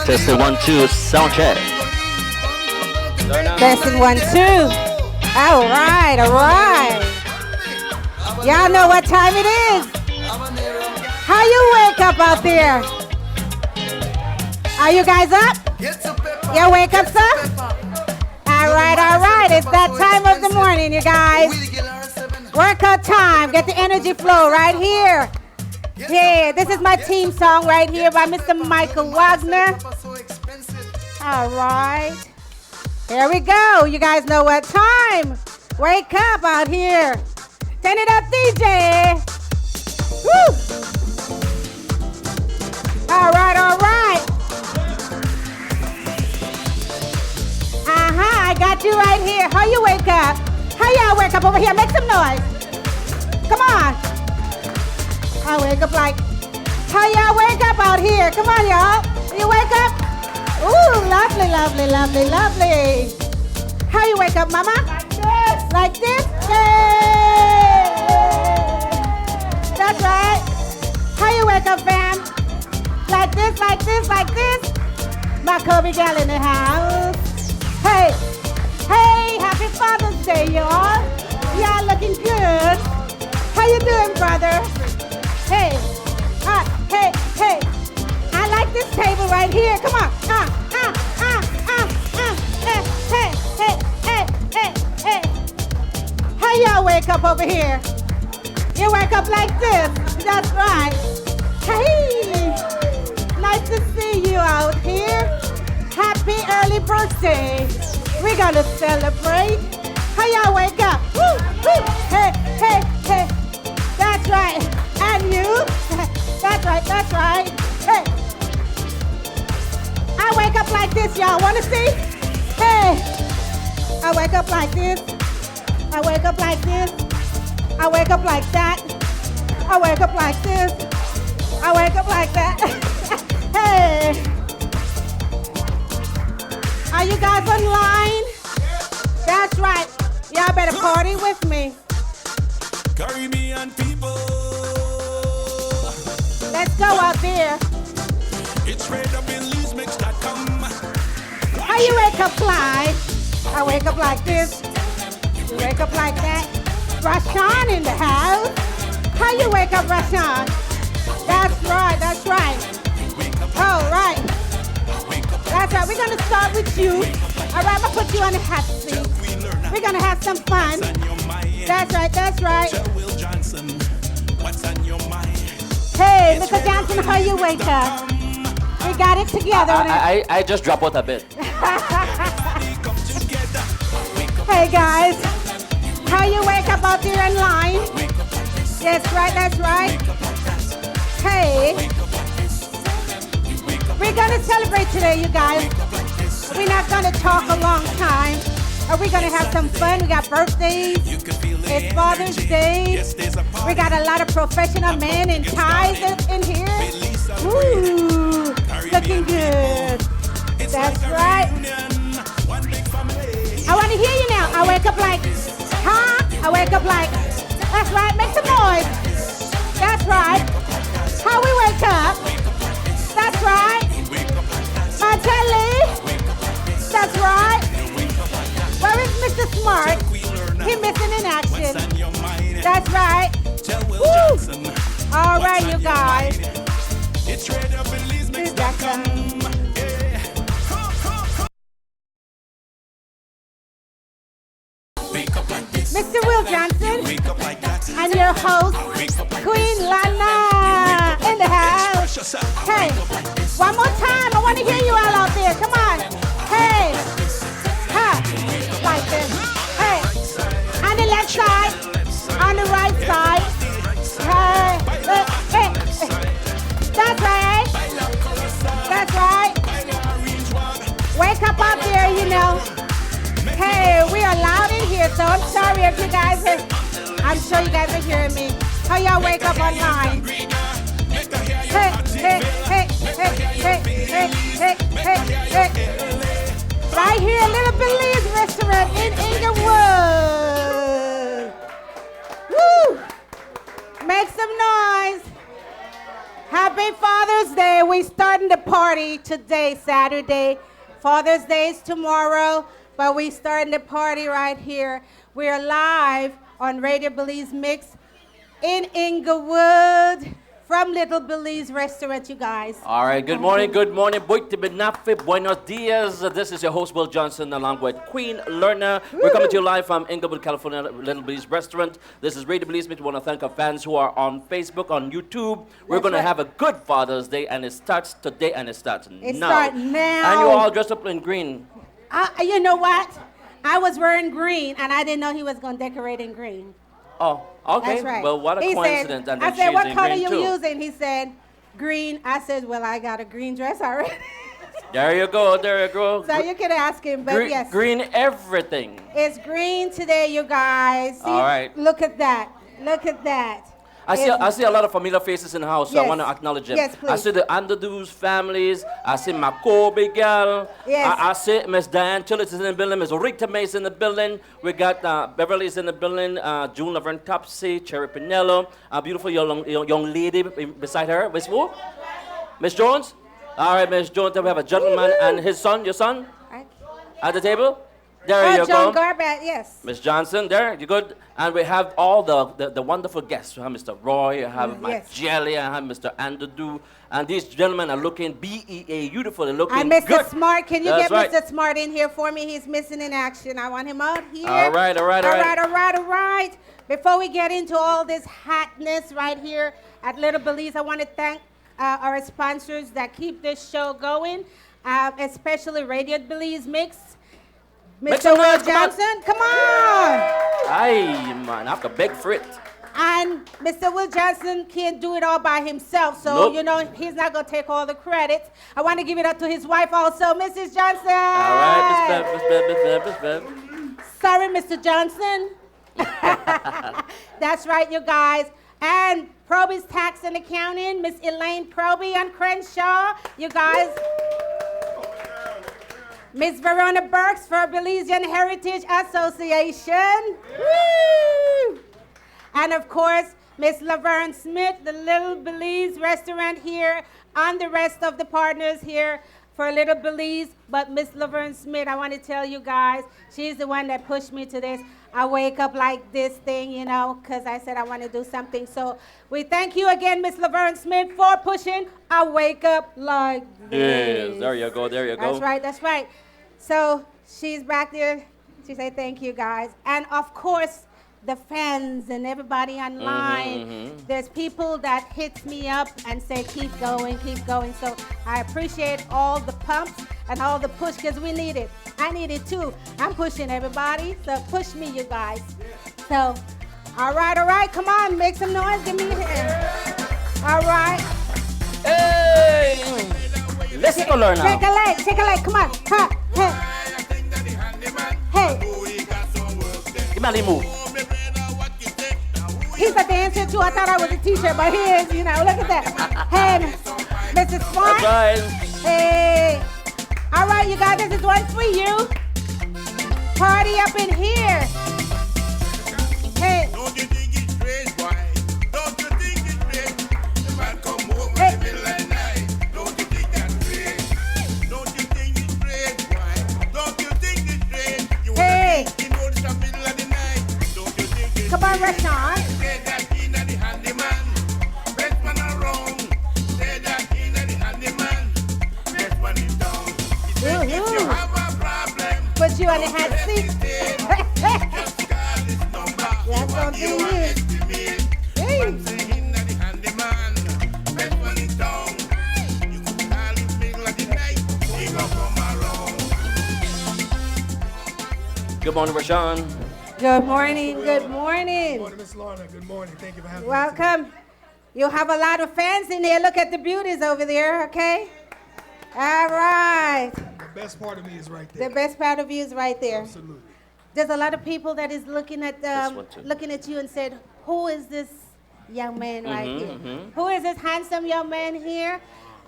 Testing 1 2 sound check. Testing 1 2. All right. Y'all know what time it is. How you wake up out there? Are you guys up? You wake up, sir? All right. It's that time of the morning, you guys. Workout time. Get the energy flow right here. Yeah, this is my team song right here by Mr. Michael Wagner. All right. Here we go. You guys know what time. Wake up out here. Turn it up, DJ. Woo. All right. I got you right here. How you wake up? How y'all wake up over here? Make some noise. Come on. I wake up like, how y'all wake up out here? Come on, y'all. You wake up? Ooh, lovely. How you wake up, mama? Like this? Hey. That's right. How you wake up, fam? Like this. My Kobe gal in the house. Hey, happy Father's Day, y'all. Y'all looking good. How you doing, brother? Hey. I like this table right here. Come on. Hey. How y'all wake up over here? You wake up like this. That's right. Hey. Nice to see you out here. Happy early birthday. We're gonna celebrate. How y'all wake up? Woo. Hey. That's right. And you? That's right. Hey. I wake up like this, y'all. Wanna see? Hey. I wake up like this. I wake up like this. I wake up like that. I wake up like this. I wake up like that. Hey. Are you guys online? That's right. Y'all better party with me. Caribbean people. Let's go out there. It's Belizemix.com. How you wake up, Clyde? I wake up like this. You wake up like that. Rashawn in the house. How you wake up, Rashawn? That's right, that's right. All right. That's right, we're gonna start with you. All right, I'm gonna put you on the hot seat. We're gonna have some fun. That's right, that's right. Hey, Mr. Johnson, how you wake up? We got it together. I just drop out a bit. Hey guys, how you wake up out there in line? That's right, that's right. Hey, we're gonna celebrate today, you guys. We're not gonna talk a long time. We're gonna have some fun. We got birthdays. It's Father's Day. We got a lot of professional men in ties in here. Ooh, looking good. That's right. I want to hear you now. I wake up like, huh? I wake up like, that's right. Make some noise. That's right. How we wake up. That's right. Martelli. That's right. Where is Mr. Smart? He missing in action. That's right. Woo. All right, you guys. Mr. Will Johnson and your host, Queen Lana in the house. Hey, one more time. I want to hear you all out there. Come on. Hey. Ha. Like this. Hey. On the left side. On the right side. Hey. Hey. That's right. That's right. Wake up out there, you know. Hey, we are loud in here, so I'm sorry if you guys are, I'm sure you guys are hearing me. How y'all wake up online? Hey, hey, hey, hey, hey, hey, hey, hey, hey. Right here, Little Belize Restaurant in Inglewood. Woo! Make some noise. Happy Father's Day. We starting the party today, Saturday. Father's Day is tomorrow. But we starting the party right here. We are live on Radio Belizemix in Inglewood from Little Belize Restaurant, you guys. All right, good morning, buenos dias. This is your host, Will Johnson, along with Queen Lerna. We're coming to you live from Inglewood, California, Little Belize Restaurant. This is Radio Belizemix. We want to thank our fans who are on Facebook, on YouTube. We're going to have a good Father's Day, and it starts today, and it starts now. It starts now. And you're all dressed up in green. You know what? I was wearing green, and I didn't know he was going to decorate in green. Oh, okay. That's right. Well, what a coincidence. Said, and I said, what color you too. using? He said, green. I said, well, I got a green dress already. There you go, there you go. So you could ask him, but yes. Green everything. It's green today, you guys. See, all right. Look at that. Look at that. I see a lot of familiar faces in the house, so yes. I want to acknowledge them. Yes, please. I see the Andrews families. I see my Kobe girl. Yes. I see Miss Diane Tillis is in the building. Miss Rita Mays in the building. We got Beverly's in the building. June Laverne Topsy, Cherry Pinello. A beautiful young lady beside her. Miss who? Miss Jones? All right, Miss Jones. Then we have a gentleman and his son, your son? Right. At the table? There you John go. Garbat, yes. Miss Johnson, there, you good? And we have all the wonderful guests. We have Mr. Roy, I have my yes. Jelly, I have Mr. Andrew. And these gentlemen are looking beautiful. They're looking and Mr. good. Smart, can you That's get right. Mr. Smart in here for me? He's missing in action. I want him out here. All right, all right, all right. All right, all right. Before we get into all this hotness right here at Little Belize, I want to thank our sponsors that keep this show going, especially Radio Belizemix. Mr. Will Johnson, come on! Aye, man, I have to beg for it. And Mr. Will Johnson can't do it all by himself, so, nope. you know, he's not going to take all the credit. I want to give it up to his wife also, Mrs. Johnson. All right, Miss Bev. Sorry, Mr. Johnson. That's right, you guys. And Proby's Tax and Accounting, Miss Elaine Proby on Crenshaw, you guys. Miss Verona Burks for Belizean Heritage Association. Woo! And of course, Miss Laverne Smith, the Little Belize Restaurant here, and the rest of the partners here for Little Belize, but Miss Laverne Smith, I want to tell you guys, she's the one that pushed me to this. I wake up like this thing, you know, because I said I want to do something. So we thank you again, Miss Laverne Smith, for pushing I Wake Up Like This. Yes, there you go, there you go. That's right, that's right. So she's back there. She said thank you, guys. And, of course, the fans and everybody online. There's people that hits me up and say, keep going, keep going. So I appreciate all the pumps and all the push because we need it. I need it too. I'm pushing everybody. So push me, you guys. So, all right. Come on, make some noise. Give me a hand. All right. Hey! Let's go learn now. Take a leg. Come on. Cut. Hey. Give me a little move. He's a dancer too. I thought I was a teacher, but he is, you know. Look at that. Hey, Mrs. Swan. That's right. Hey. All right, you guys, this is one for you. Party up in here. Hey. Don't you think it's strange, boy? Don't you think it's strange? The man come over in the middle of the night. Don't you think that's strange? Don't you think it's strange, boy? Don't you think it's strange? You Hey. you know it's the middle of the night. Don't you think it's Come on, Rashawn. Say that in the handyman, best man around. Say that in the handyman, best man is down. He said, if you have a problem, Put you on the hot seat. just call this number. That's gonna be You you. estimate. Hey. Man say in the handyman, best man is down. You could call him middle of the night, he gon' come around. Good morning, Rashawn. Good morning. Good morning. Good morning, Miss Lorna. Good morning. Thank you for having me. Welcome. You have a lot of fans in there. Look at the beauties over there, okay? All right. today. The best part of me is right there. The best part of you is right there. Absolutely. There's a lot of people that is looking at one too. looking at you and said, "Who is this young man right here? Who is this handsome young man here?"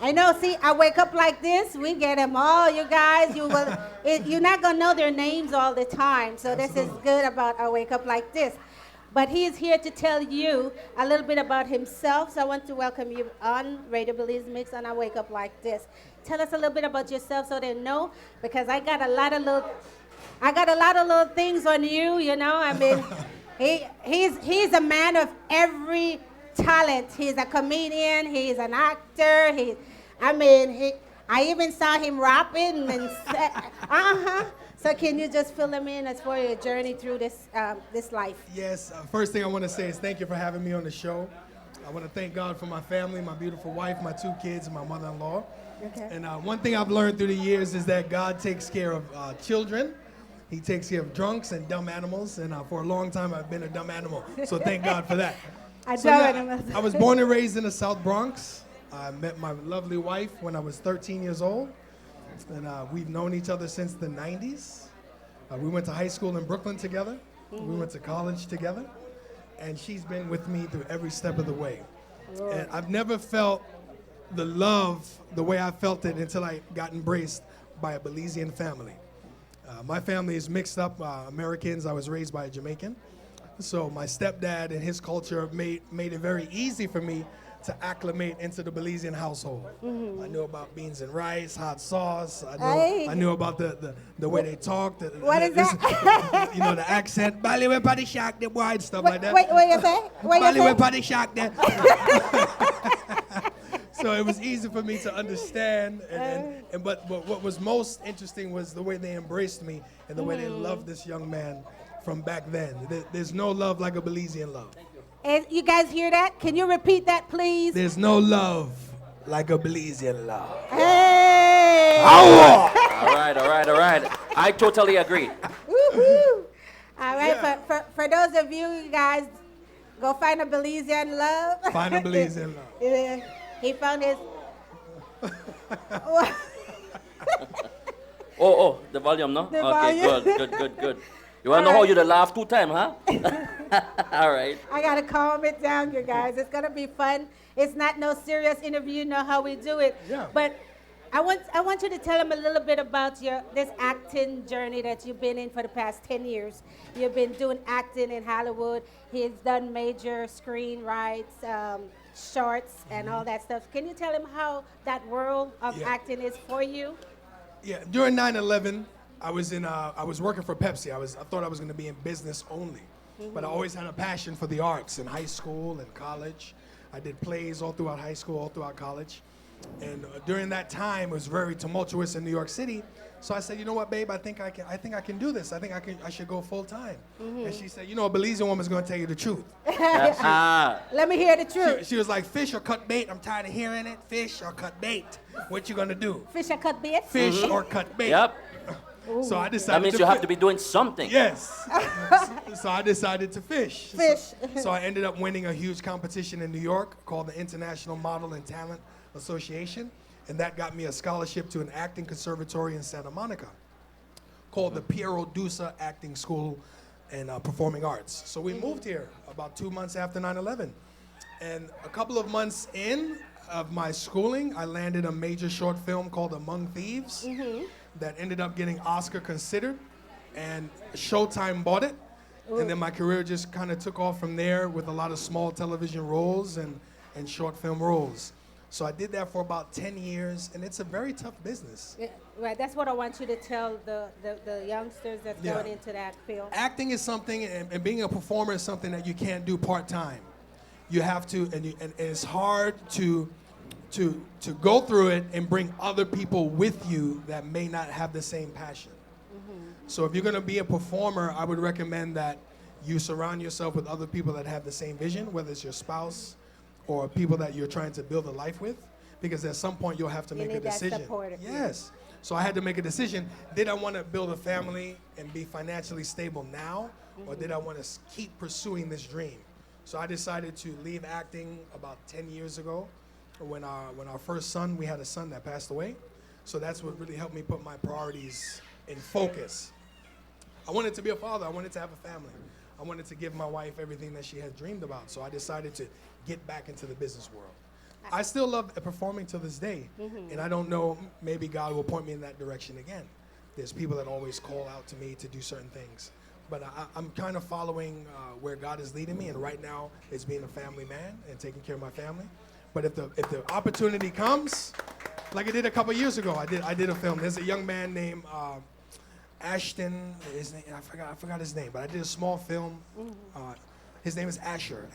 I know. See, I wake up like this. We get them all, you guys. You're not gonna know their names all the time. So this is good about I wake up like this. But he is here to tell you a little bit about himself. So I want to welcome you on Radio Belizemix and I Wake Up Like This. Tell us a little bit about yourself so they know, because I got a lot of little things on you, you know. I mean, he's a man of every talent. He's a comedian, he's an actor, I even saw him rapping and So can you just fill them in as for your journey through this life? Yes. First thing I want to say is thank you for having me on the show. I want to thank God for my family, my beautiful wife, my 2 kids, and my mother-in-law. Okay. And one thing I've learned through the years is that God takes care of children. He takes care of drunks and dumb animals. And for a long time, I've been a dumb animal. So thank God for that. I was born and raised in the South Bronx. I met my lovely wife when I was 13 years old. And we've known each other since the 90s. We went to high school in Brooklyn together. We went to college together. And she's been with me through every step of the way. And I've never felt the love the way I felt it until I got embraced by a Belizean family. My family is mixed up Americans. I was raised by a Jamaican. So my stepdad and his culture made it very easy for me to acclimate into the Belizean household. I knew about beans and rice, hot sauce. I knew about the way they talked. What is that? You know, the accent. Bali we pa the shack, the boy, and stuff like that. Wait, what you say? Bali we pa the shack there. So it was easy for me to understand. But what was most interesting was the way they embraced me and the way they loved this young man from back then. There's no love like a Belizean love. And you guys hear that? Can you repeat that, please? There's no love like a Belizean love. Hey! All right. I totally agree. Woo-hoo. All right, Yeah. for those of you guys, go find a Belizean love. Find a Belizean love. Yeah, he found his. The volume, no? The Okay, volume. good. You want to know how you to laugh 2 times, huh? All right. I gotta calm it down, you guys. It's gonna be fun. It's not no serious interview. You know how we do it. Yeah. But I want you to tell him a little bit about this acting journey that you've been in for the past 10 years. You've been doing acting in Hollywood. He's done major screenwrites, shorts, and all that stuff. Can you tell him how that world of acting is for you? Yeah, during 9/11, I was working for Pepsi. I thought I was going to be in business only, but I always had a passion for the arts in high school and college. I did plays all throughout high school, all throughout college. And during that time, it was very tumultuous in New York City. So I said, you know what, babe, I think I can do this. I should go full time. And she said, you know, a Belizean woman's going to tell you the truth. Let me hear the truth. She was like, fish or cut bait. I'm tired of hearing it. Fish or cut bait. What you going to do? Fish or cut bait? Fish or cut bait. Yep. So I decided That means you have to be doing something. Yes. So I decided to fish. Fish. So I ended up winning a huge competition in New York called the International Model and Talent Association, and that got me a scholarship to an acting conservatory in Santa Monica called the Piero Dusa Acting School and Performing Arts. So we moved here about 2 months after 9/11, and a couple of months in of my schooling, I landed a major short film called Among Thieves that ended up getting Oscar considered, and Showtime bought it, and then my career just kind of took off from there with a lot of small television roles and short film roles. So I did that for about 10 years, and it's a very tough business. Yeah, right, that's what I want you to tell the youngsters that's going into that field. Acting is something, and being a performer is something that you can't do part-time. You have to, and it's hard to go through it and bring other people with you that may not have the same passion. So if you're gonna be a performer, I would recommend that you surround yourself with other people that have the same vision, whether it's your spouse, or people that you're trying to build a life with, because at some point you'll have to make a decision. That support. Yes. So I had to make a decision. Did I want to build a family and be financially stable now, or did I want to keep pursuing this dream? So I decided to leave acting about 10 years ago. When our first son, we had a son that passed away. So that's what really helped me put my priorities in focus. I wanted to be a father. I wanted to have a family. I wanted to give my wife everything that she had dreamed about. So I decided to get back into the business world. I still love performing to this day, and I don't know, maybe God will point me in that direction again. There's people that always call out to me to do certain things, but I'm kind of following where God is leading me, and right now it's being a family man and taking care of my family. But if the opportunity comes, like I did a couple years ago, I did a film. There's a young man named Ashton. His name, I forgot his name, but I did a small film. His name is Asher.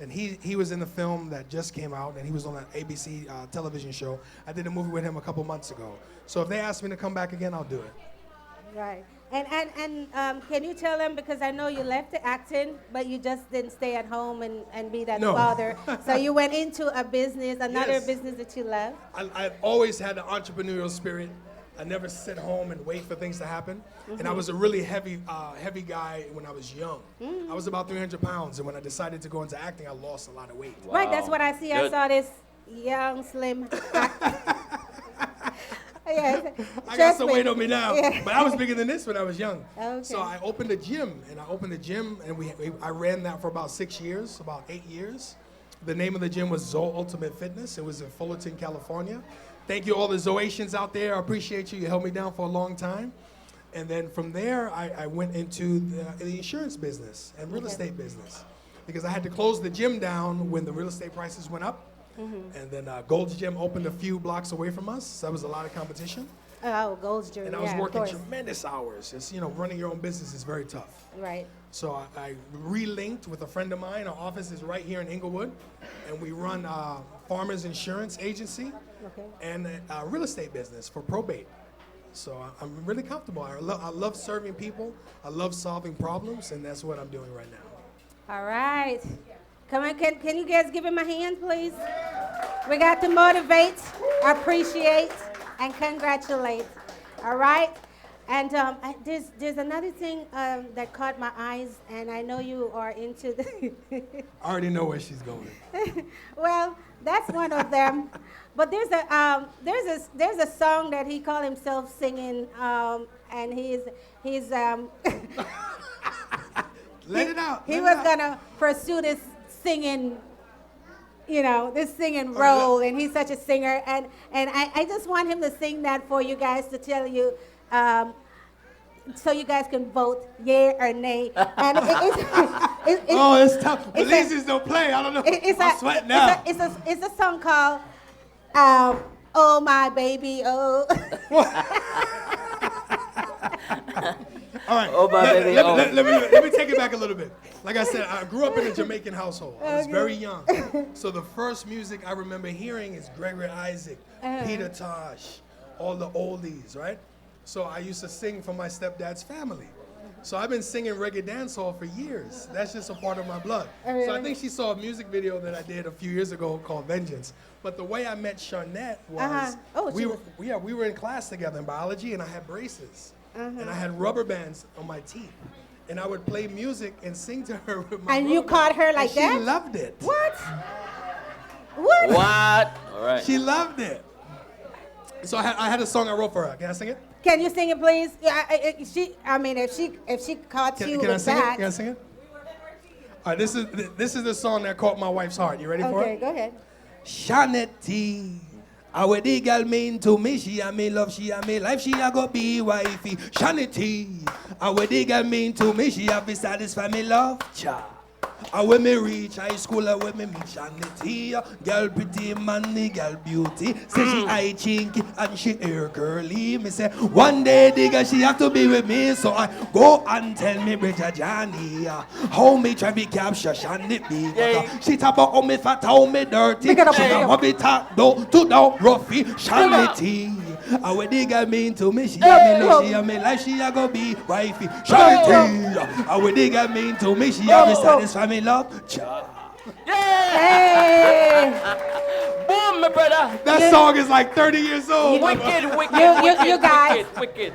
And he was in the film that just came out, and he was on an ABC television show. I did a movie with him a couple months ago. So if they ask me to come back again, I'll do it. Right. And can you tell them, because I know you left the acting, but you just didn't stay at home and be that father. So you went into a business, another business that you love. I've always had an entrepreneurial spirit. I never sit home and wait for things to happen. And I was a really heavy guy when I was young. I was about 300 pounds, and when I decided to go into acting, I lost a lot of weight. Wow. Right, that's what I see. Good. I saw this young, slim. Yes. I got some weight on me now, but I was bigger than this when I was young. Okay. So I opened a gym, and I ran that for about 6 years, about 8 years. The name of the gym was Zoe Ultimate Fitness. It was in Fullerton, California. Thank you all the Zoatians out there. I appreciate you. You held me down for a long time. And then from there, I went into the insurance business and real estate business, because I had to close the gym down when the real estate prices went up. And then Gold's Gym opened a few blocks away from us. So that was a lot of competition. Oh, Gold's Gym. And I was working tremendous hours. It's, running your own business is very tough. Right. So I relinked with a friend of mine. Our office is right here in Inglewood, and we run Farmers Insurance Agency and a real estate business for probate. So I'm really comfortable. I love serving people. I love solving problems, and that's what I'm doing right now. All right. Come on, can you guys give him a hand, please? We got to motivate, appreciate, and congratulate. All right? And there's another thing that caught my eyes, and I know you are into the... I already know where she's going. Well, that's one of them. But there's a song that he called himself singing, and he's Let it out. He was gonna pursue this singing, this singing role, and he's such a singer, and I just want him to sing that for you guys to tell you, so you guys can vote yay or nay. And it's tough. Belize's don't play. I don't know. I'm sweating now. It's a song called "Oh My Baby Oh." All right. Oh my baby. Let me take it back a little bit. Like I said, I grew up in a Jamaican household. I was very young. So the first music I remember hearing is Gregory Isaac, Peter Tosh, all the oldies, right? So I used to sing for my stepdad's family. So I've been singing reggae dancehall for years. That's just a part of my blood. So I think she saw a music video that I did a few years ago called Vengeance. But the way I met Sharnette was we were in class together in biology, and I had braces. And I had rubber bands on my teeth. And I would play music and sing to her with my And you caught her like that? She loved it. What? All right. She loved it. So I had a song I wrote for her. Can I sing it? Can you sing it, please? If she caught you with that. Can I sing it? All right, this is the song that caught my wife's heart. You ready for it? Okay, go ahead. Shanety, how the girl mean to me? She a me love, she a me life, she a go be wifey. Shanety, how the girl mean to me? She a be satisfy me love, cha. And when me reach high school, and when me meet Shanity, girl pretty, money, girl beauty. Say she eye chinky and she hair curly. Me say one day the girl she have to be with me, so I go and tell me Bridget Johnny how me try to capture Shanity. She talk about how me fat, how me dirty. She want me talk down to down roughy Shanity. And when the girl mean to me, she a me love, she a me life, she a go be wifey. Shanity. And when the girl mean to me, she a me satisfy me love. Cha. Hey! Boom, my brother. That song is like 30 years old. Wicked. You guys. Wicked.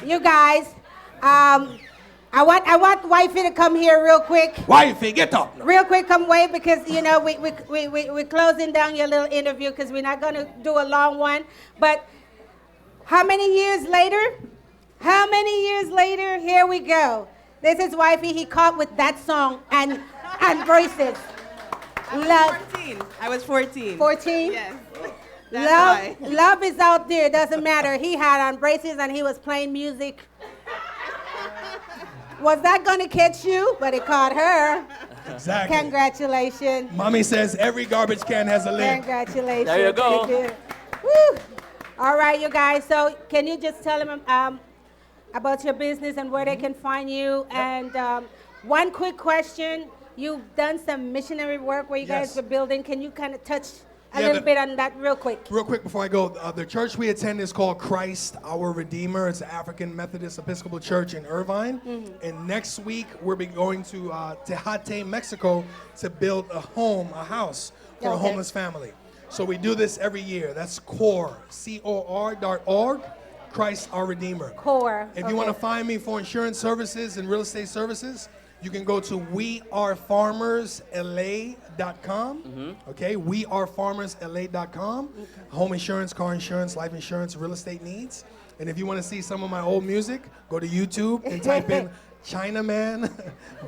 You guys, I want wifey to come here real quick. Wifey, get up. Real quick, come wait, because we're closing down your little interview because we're not gonna do a long one. But how many years later? How many years later? Here we go. This is wifey. He caught with that song and braces. I was 14. 14? Yes. Love is out there. Doesn't matter. He had on braces and he was playing music. Was that going to catch you? But it caught her. Exactly. Congratulations. Mommy says every garbage can has a lid. Congratulations. There you go. Woo. All right, you guys. So can you just tell them about your business and where they can find you? And one quick question. You've done some missionary work where you guys were building. Can you kind of touch a little bit on that real quick? Real quick before I go, the church we attend is called Christ Our Redeemer. It's an African Methodist Episcopal Church in Irvine. And next week, we'll be going to Tejate, Mexico to build a house for a homeless family. So we do this every year. That's CORE, COR.org, Christ Our Redeemer. CORE. If you want to find me for insurance services and real estate services, you can go to wearefarmersla.com. Okay, wearefarmersla.com. Home insurance, car insurance, life insurance, real estate needs. And if you want to see some of my old music, go to YouTube and type in Chinaman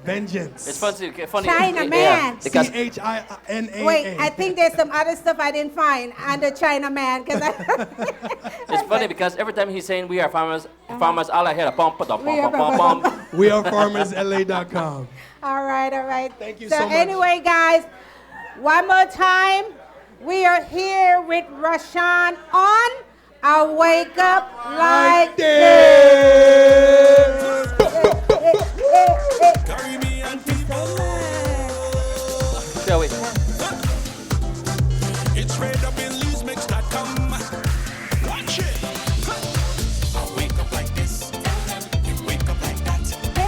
Vengeance. It's funny. Chinaman. Yeah, because China. Wait, I think there's some other stuff I didn't find under Chinaman. it's funny because every time he's saying we are farmers, all I hear a pump, pump. Wearefarmersla.com. All right. Thank you so much. So anyway, guys, one more time, we are here with Rashawn on I Wake Up Like This. Caribbean people. Shall we? It's straight up in Belizemix.com. Watch it. I wake up like this. You wake up like that. I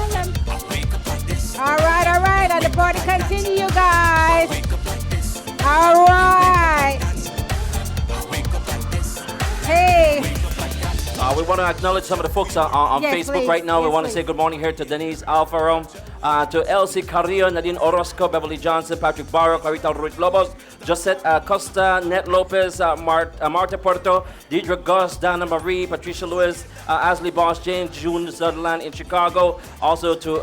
wake up like this. All right. And the party continue, you guys. Wake up like this. All right. I wake up like this. Hey. We want to acknowledge some of the folks on Yes, Facebook please. right now. We Yes, want to please. say good morning here to Denise Alfaro, To Elsie Carrillo, Nadine Orozco, Beverly Johnson, Patrick Barrow, Carita Ruiz Lobos, Josette Costa, Net Lopez, Marta Porto, Deidre Goss, Dana Marie, Patricia Lewis, Ashley Boss, James June Sutherland in Chicago. Also to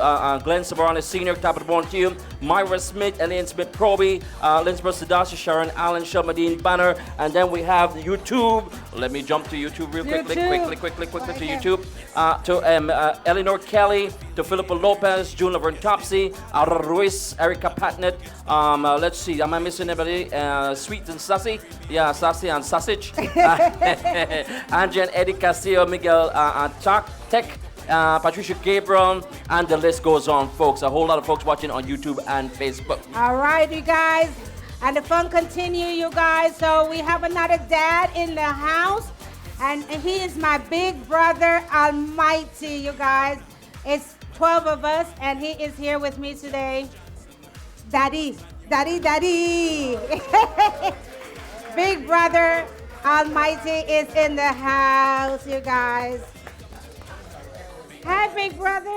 Glenn Sabarani Sr., top of the morning to you. Myra Smith, Elaine Smith Proby, Linsborough Sadasha, Sharon Allen, Shelmadine Banner. And then we have YouTube. Let me jump to YouTube real quickly to YouTube. To Eleanor Kelly, to Philippa Lopez, June Laverne Topsy, Ruiz, Erica Patnett. Let's see, am I missing anybody? Sweet and Sassy. Yeah, Sassy and Sausage. Angie and Eddie Castillo, Miguel Tech. Patricia Gabriel, and the list goes on, folks. A whole lot of folks watching on YouTube and Facebook. All right, you guys. And the fun continue, you guys. So we have another dad in the house, and he is my big brother Almighty, you guys. It's 12 of us, and he is here with me today. Daddy. Big brother Almighty is in the house, you guys. Hi, big brother.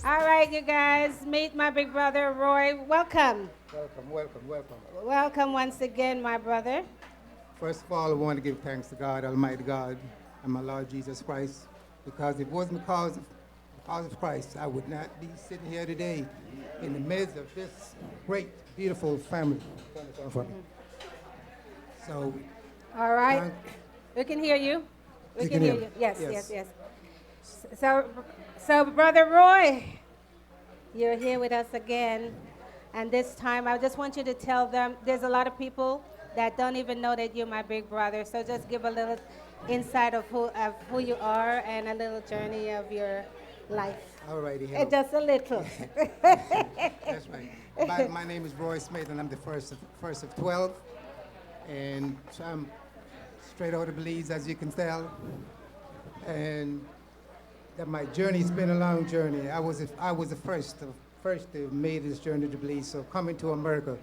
All right, you guys, meet my big brother, Roy. Welcome. Welcome once again, my brother. First of all, I want to give thanks to God, Almighty God, and my Lord Jesus Christ, because if it wasn't because of Christ, I would not be sitting here today in the midst of this great, beautiful family. So, all right, we can hear you. We can hear you. Yes. So, Brother Roy, you're here with us again. And this time, I just want you to tell them, there's a lot of people that don't even know that you're my big brother. So just give a little insight of who you are and a little journey of your life. All righty. Just a little. That's right. My name is Roy Smith, and I'm the first of 12. And so I'm straight out of Belize, as you can tell. And that my journey's been a long journey. I was the first to make this journey to Belize. So coming to America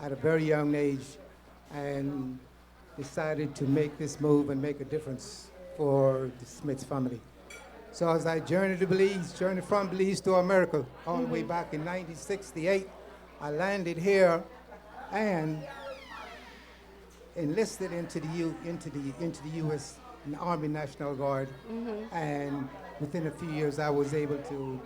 at a very young age, and decided to make this move and make a difference for the Smiths family. So as I journeyed from Belize to America, all the way back in 1968, I landed here and enlisted into the U.S. in the Army National Guard, and within a few years I was able to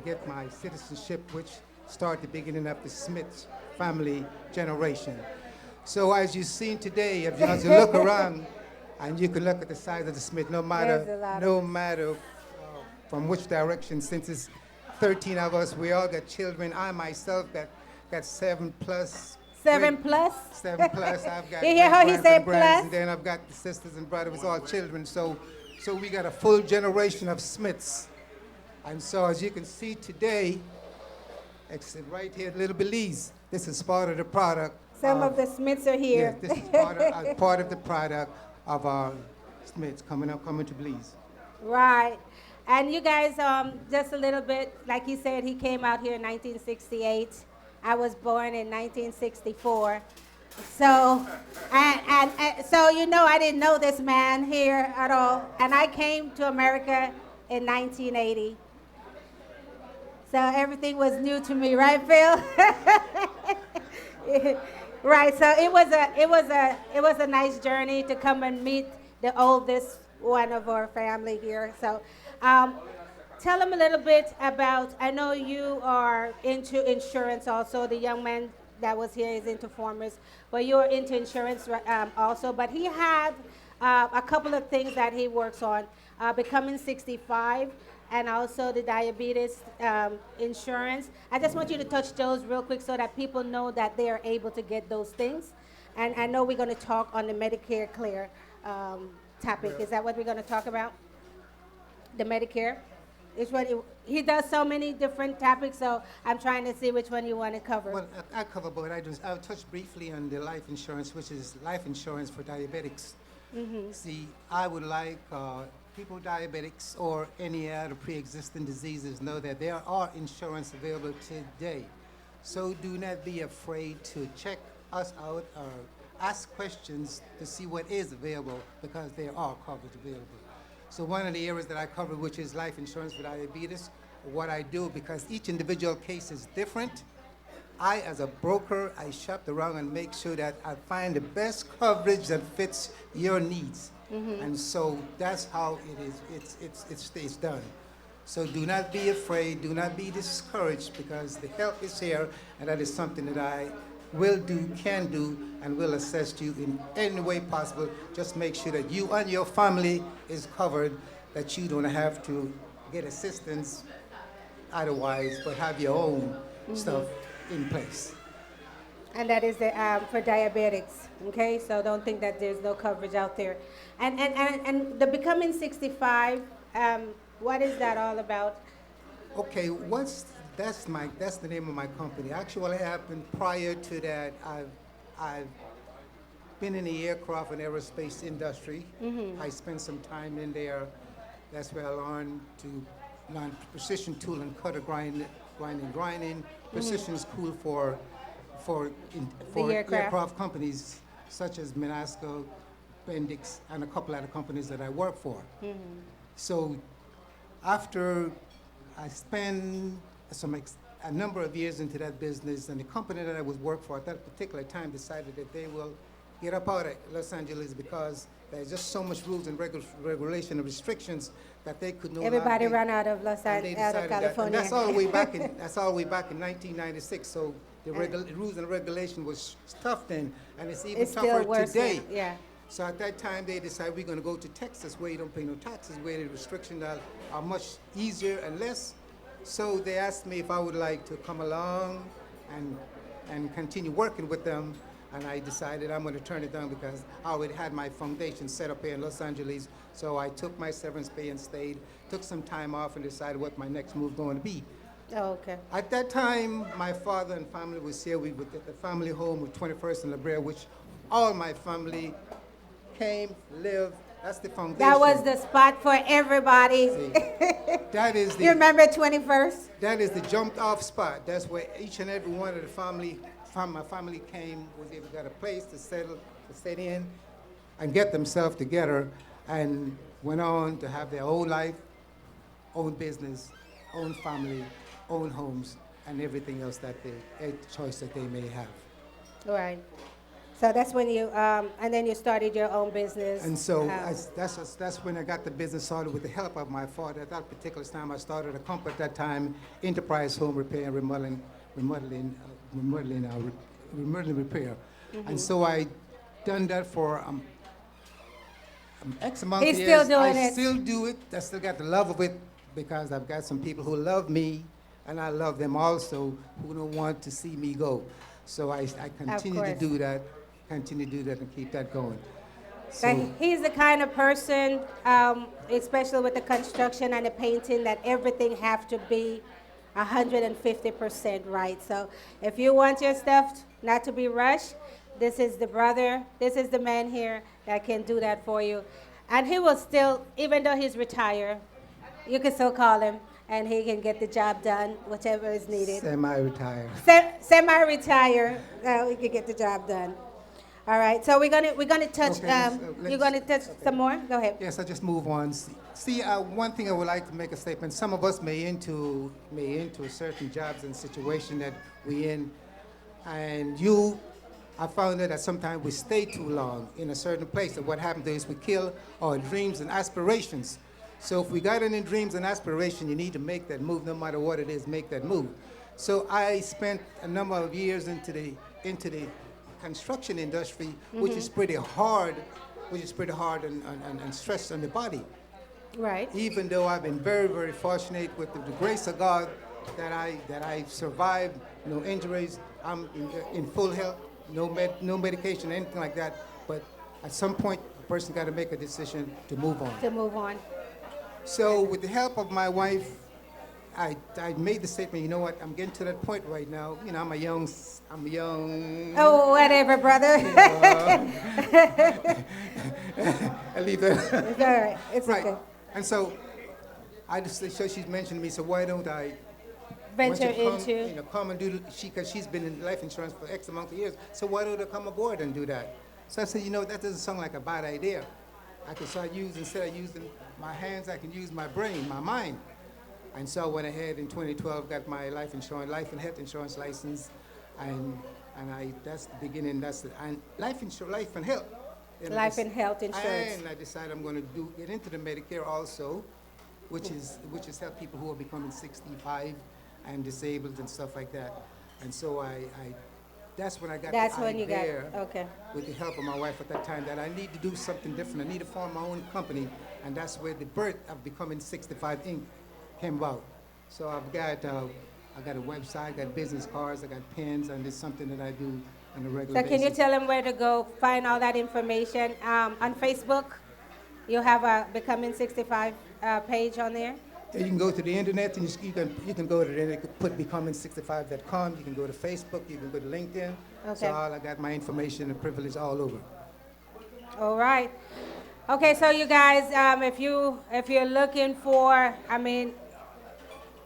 get my citizenship, which started the beginning of the Smith family generation. So as you've seen today, as you look around, and you can look at the size of the Smith, no matter from which direction, since it's 13 of us, we all got children. I myself got 7 plus. 7 plus? 7 plus. I've got you hear how he said plus? And then I've got the sisters and brothers, all children. So we got a full generation of Smiths. And so as you can see today, except right here at Little Belize, this is part of the product. Some of the Smiths are here. Yes, this is part of the product of our Smiths coming to Belize. Right. And you guys, just a little bit, like he said, he came out here in 1968. I was born in 1964. So, and so, I didn't know this man here at all. And I came to America in 1980. So everything was new to me, right, Phil? Right. So it was a nice journey to come and meet the oldest one of our family here. So, tell them a little bit about. I know you are into insurance also. The young man that was here is into farmers, but you're into insurance also. But he had a couple of things that he works on: becoming 65. And also the diabetes insurance. I just want you to touch those real quick so that people know that they are able to get those things. And I know we're going to talk on the Medicare Clear topic. Is that what we're going to talk about? The Medicare? He does so many different topics, so I'm trying to see which one you want to cover. Well, I cover both. I'll touch briefly on the life insurance, which is life insurance for diabetics. See, I would like people diabetics or any other pre-existing diseases know that there are insurance available today. So do not be afraid to check us out or ask questions to see what is available, because there are coverage available. So one of the areas that I cover, which is life insurance for diabetes, what I do, because each individual case is different, I, as a broker, I shop around and make sure that I find the best coverage that fits your needs. And so that's how it is. It stays done. So do not be afraid. Do not be discouraged, because the help is here, and that is something that I will do, can do, and will assist you in any way possible. Just make sure that you and your family is covered, that you don't have to get assistance otherwise, but have your own stuff in place. And that is the, for diabetics, okay? So don't think that there's no coverage out there. And the Becoming 65, what is that all about? Okay, that's the name of my company. Actually, happened prior to that. I've been in the aircraft and aerospace industry. I spent some time in there. That's where I learned precision tool and cutter grinding. Precision is cool for aircraft companies such as Menasco, Bendix, and a couple other companies that I work for. So after I spent a number of years into that business, and the company that I was working for at that particular time decided that they will get up out of Los Angeles because there's just so much rules and regulation and restrictions that they could no longer. Everybody ran out of California. That's all the way back in 1996. So the rules and regulation was tough then, and it's even tougher today. Yeah. So at that time, they decided we're going to go to Texas, where you don't pay no taxes, where the restrictions are much easier and less. So they asked me if I would like to come along and continue working with them. And I decided I'm going to turn it down because I already had my foundation set up here in Los Angeles. So I took my severance pay and stayed, took some time off, and decided what my next move going to be. Oh, okay. At that time, my father and family was here. We were at the family home with 21st and La Brea, which all my family came, lived. That's the foundation. That was the spot for everybody. See, that is the. You remember 21st? That is the jumped off spot. That's where each and every one of the my family came, was able to get a place to settle, to stay in, and get themselves together, and went on to have their own life, own business, own family, own homes, and everything else that a choice that they may have. Right. So that's when you, and then you started your own business. And so that's when I got the business started with the help of my father. At that particular time, I started a company at that time, Enterprise Home Repair and Remodeling repair. And so I done that for X amount of years. He's still doing it. I still do it. I still got the love of it because I've got some people who love me, and I love them also, who don't want to see me go. So I continue to do that, and keep that going. So he's the kind of person, especially with the construction and the painting, that everything have to be 150% right. So if you want your stuff not to be rushed, this is the brother, this is the man here that can do that for you. And he will still, even though he's retired, you can still call him and he can get the job done, whatever is needed. Semi-retired. Semi-retired, we can get the job done. All right, so we're gonna touch. Okay, you're gonna touch some more. Go ahead. Yes, I'll just move on. See, one thing I would like to make a statement. Some of us may into certain jobs and situation that we in, and I found that sometimes we stay too long in a certain place, and what happens is we kill our dreams and aspirations. So if we got any dreams and aspirations, you need to make that move, no matter what it is. Make that move. So I spent a number of years into the construction industry, which is pretty hard, and stress on the body. Right. Even though I've been very, very fortunate with the grace of God that I survived, no injuries, I'm in full health, no medication, anything like that. But at some point, a person got to make a decision to move on. So with the help of my wife, I made the statement, you know what, I'm getting to that point right now. You know, I'm a young. Oh, whatever, brother. I leave that. It's all right. It's right. okay. And so so she's mentioned to me, so why don't I venture into? Come and do, because she's been in life insurance for X amount of years, so why don't I come aboard and do that? So I said, that doesn't sound like a bad idea. I can start using, instead of using my hands, I can use my brain, my mind. And so I went ahead in 2012, got my life and health insurance license, and that's the beginning. And life and health. Life and health insurance. And I decided I'm going to get into the Medicare also, which is help people who are becoming 65 and disabled and stuff like that. And so that's when I got That's the when you idea, got, okay. with the help of my wife at that time, that I need to do something different. I need to form my own company, and that's where the birth of Becoming 65 Inc. came about. So I've got a website, got business cards, I got pens, and it's something that I do on a regular So basis. can you tell them where to go find all that information? On Facebook, you have a Becoming 65 page on there? You can go to the internet, and you can go to the internet, put becoming65.com. You can go to Facebook. You can go to LinkedIn. Okay. So I got my information and privilege all over. All right. Okay, so you guys, if you're looking for,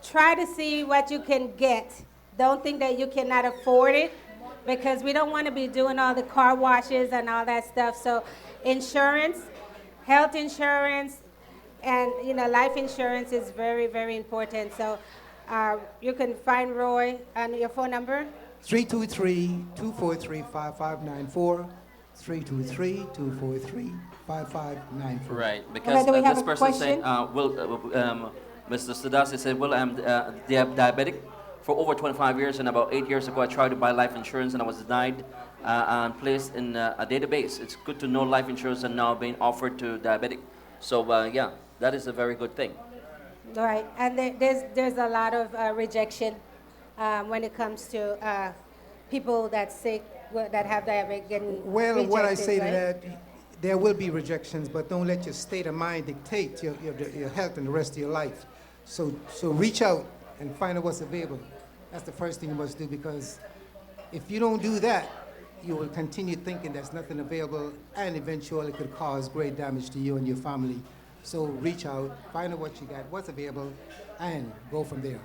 try to see what you can get. Don't think that you cannot afford it, because we don't want to be doing all the car washes and all that stuff. So insurance, health insurance, and life insurance is very, very important. So you can find Roy and your phone number. 323-243-5594. 323-243-5594. Right, because do we have this a person question? saying, Mr. Sadasi said, well, I'm diabetic for over 25 years, and about 8 years ago I tried to buy life insurance and I was denied and placed in a database. It's good to know life insurance are now being offered to diabetic. So yeah, that is a very good thing. All right, and there's a lot of rejection when it comes to people that's sick, that have diabetes getting Well, what I rejected, say right? to that, there will be rejections, but don't let your state of mind dictate your health and the rest of your life. So reach out and find out what's available. That's the first thing you must do, because if you don't do that, you will continue thinking there's nothing available, and eventually it could cause great damage to you and your family. So reach out, find out what you got, what's available, and go from there.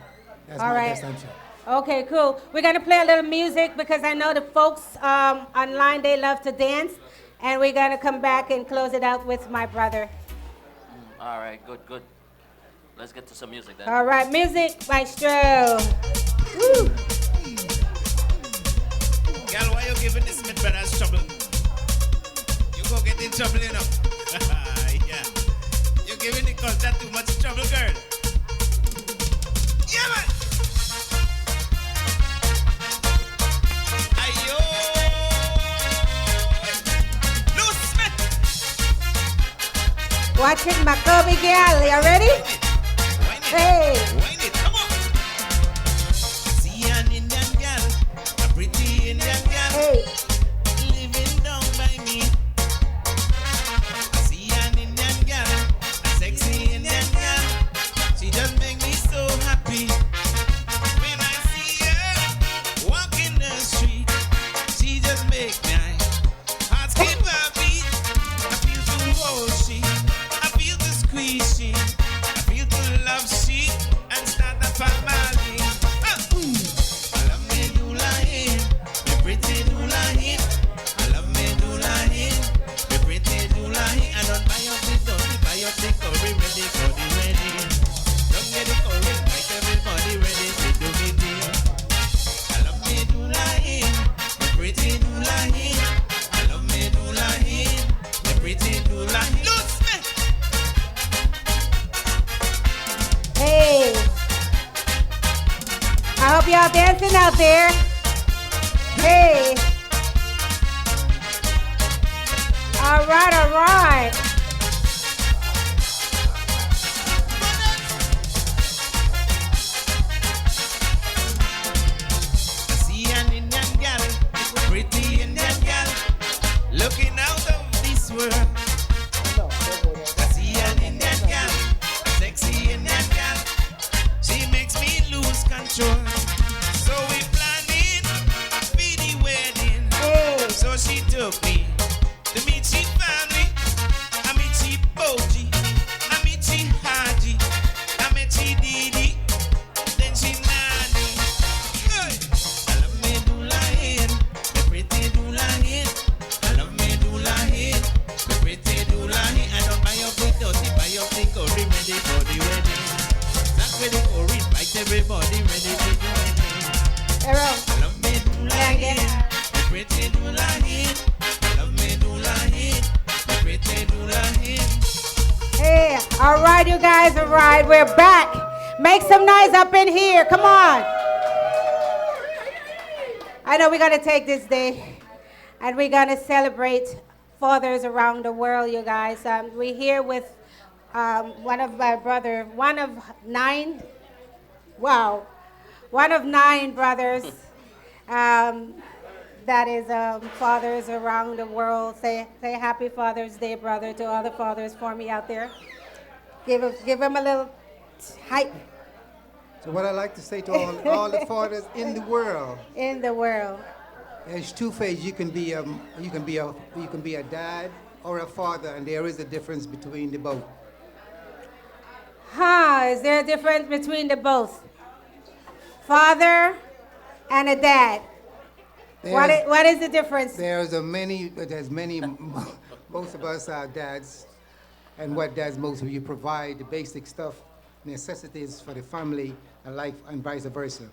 That's All my right. best answer. Okay, cool. We're going to play a little music because I know the folks online, they love to dance. And we're going to come back and close it out with my brother. All right, good. Let's get to some music then. All right, music, maestro. Woo. Girl, why you giving this Smith brothers trouble? You go get in trouble, you know. Yeah. You're giving the culture too much trouble, girl. Yeah, man. Ayo. Lou Smith. Watch it, my Kobe girl. You ready? Wine it. Hey. Wine it. Come on. See an Indian girl, a pretty Indian girl. Hey. Living down by me. I see an Indian girl, a sexy Indian girl. She just make me so happy. When I see her walking the street, she just make my heart skip a beat. I feel to hold she, I feel to squeeze she, I feel to love she, and start a family. I love me Dulahin, me pretty Dulahin. I love me Dulahin, me pretty Dulahin. I don't buy up the dirty, buy up the curry, ready for the wedding. Don't get the curry, make everybody ready to do me deal. I love me Dulahin, me pretty Dulahin. I love me Dulahin, me pretty Dulahin. Lose me. Hey. I hope y'all dancing out there. Hey. All right, all right. I see an Indian girl, a pretty Indian girl, looking out of this world. I see an Indian girl, a sexy Indian girl. She makes me lose control. So we planning for the wedding. Hey. So she took me to meet she family. pretty doulahin. Love me doulahin. Pretty doulahin. Hey, all right, you guys, all right, we're back. Make some noise up in here, come on. I know we're going to take this day and we're going to celebrate fathers around the world, you guys. We're here with one of my brother, one of 9. Wow. One of 9 brothers that is fathers around the world. Say Happy Father's Day, brother, to all the fathers for me out there. Give him a little hype. So what I like to say to all the fathers in the world. In the world. There's 2 phases. You can be a dad or a father, and there is a difference between the both. Is there a difference between the both? Father and a dad. What is the difference? There's many. Most of us are dads, and what dads most of you provide the basic stuff, necessities for the family and life, and vice versa.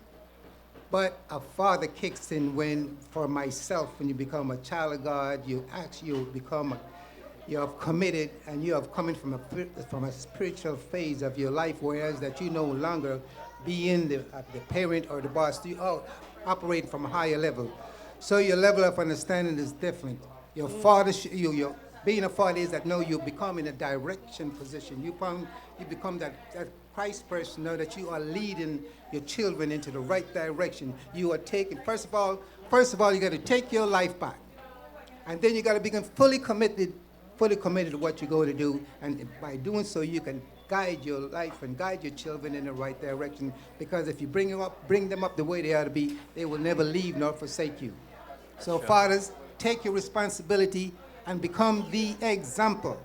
But a father kicks in for myself, when you become a child of God, you have committed, and you have come in from a spiritual phase of your life, whereas that you no longer being the parent or the boss, you are operating from a higher level. So your level of understanding is different. Your father, being a father is that no, you become in a direction position. You become that Christ person, know that you are leading your children into the right direction. You are taking, first of all, you got to take your life back. And then you got to become fully committed to what you're going to do. And by doing so, you can guide your life and guide your children in the right direction. Because if you bring them up the way they ought to be, they will never leave nor forsake you. So fathers, take your responsibility and become the example.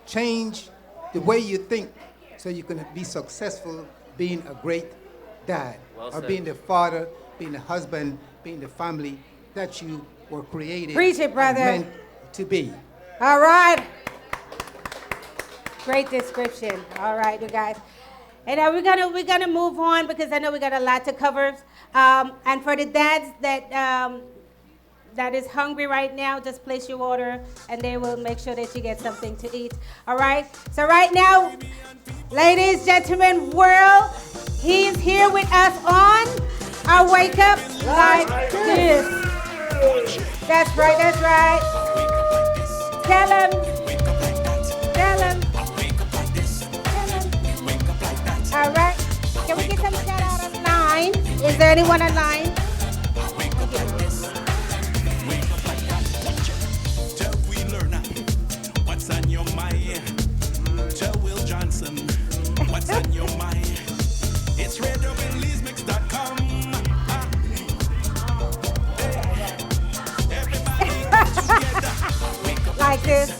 Change the way you think so you can be successful being a great dad. Well or said. being the father, being the husband, being the family that you were created Preach it, brother. and meant to be. All right. Great description. All right, you guys. And we're gonna move on because I know we got a lot to cover. And for the dads that is hungry right now, just place your order and they will make sure that you get something to eat. All right? So right now, ladies, gentlemen, world, he's here with us on our Wake Up Like This. That's right, that's right. Tell him. All right. Can we get some shout out online? Is there anyone online? Tell Queen Lerner what's on your mind. Tell Will Johnson what's on your mind. It's Belizemix.com. Like this.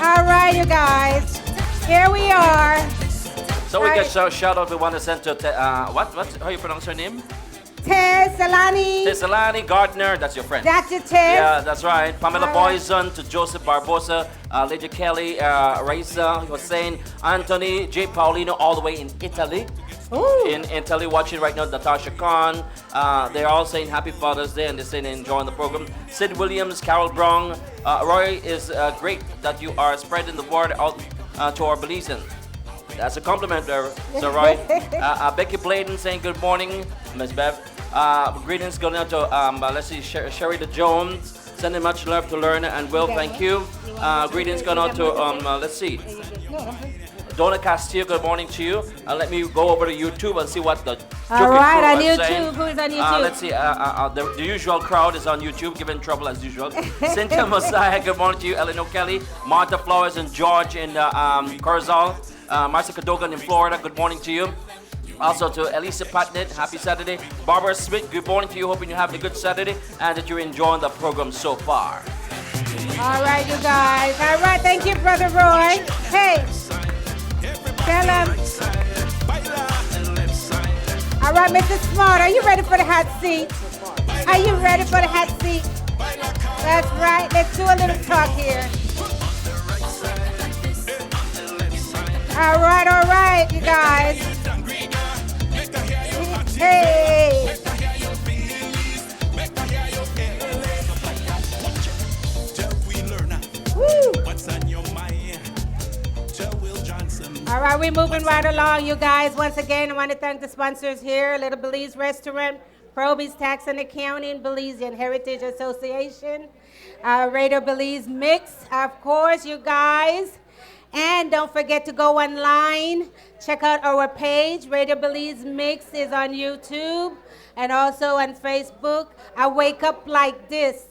All right, you guys. Here we are. So we get shout out. We want to send to how you pronounce her name? Tessalani Gardner. That's your friend. Dr. Tess. Yeah, that's right. Pamela All right. Boyson, to Joseph Barbosa, Lady Kelly, Raisa Hussein, Anthony, J. Paulino, all the way in Italy. Ooh. In Italy, watching right now, Natasha Khan. They're all saying Happy Father's Day and they're saying enjoying the program. Sid Williams, Carol Brown. Roy, is great that you are spreading the word out to our Belizeans. That's a compliment there, Sir Roy. Becky Bladen saying good morning, Miss Bev. Greetings going out to, let's see, Sherida Jones. Sending much love to Lerner and Will, thank you. Greetings going out to, let's see, Donna Castillo, good morning to you. Let me go over to YouTube and see what the All right, on crew are saying. YouTube. Who's on YouTube? Let's see, the usual crowd is on YouTube, giving trouble as usual. Cynthia Messiah, good morning to you. Eleanor Kelly, Martha Flowers and George in Corzal. Marcia Cadogan in Florida, good morning to you. Also to Elisa Patnett, happy Saturday. Barbara Smith, good morning to you. Hoping you have a good Saturday and that you're enjoying the program so far. All right, you guys. All right, thank you, Brother Roy. Hey, tell him. All right, Mr. Smart, are you ready for the hot seat? Are you ready for the hot seat? That's right. Let's do a little talk here. All right, you guys. Hey. All right, we're moving right along, you guys. Once again, I want to thank the sponsors here, Little Belize Restaurant, Proby's Tax and Accounting, Belizean Heritage Association, Radio Belizemix, of course, you guys. And don't forget to go online, check out our page. Radio Belizemix is on YouTube and also on Facebook. I wake up like this.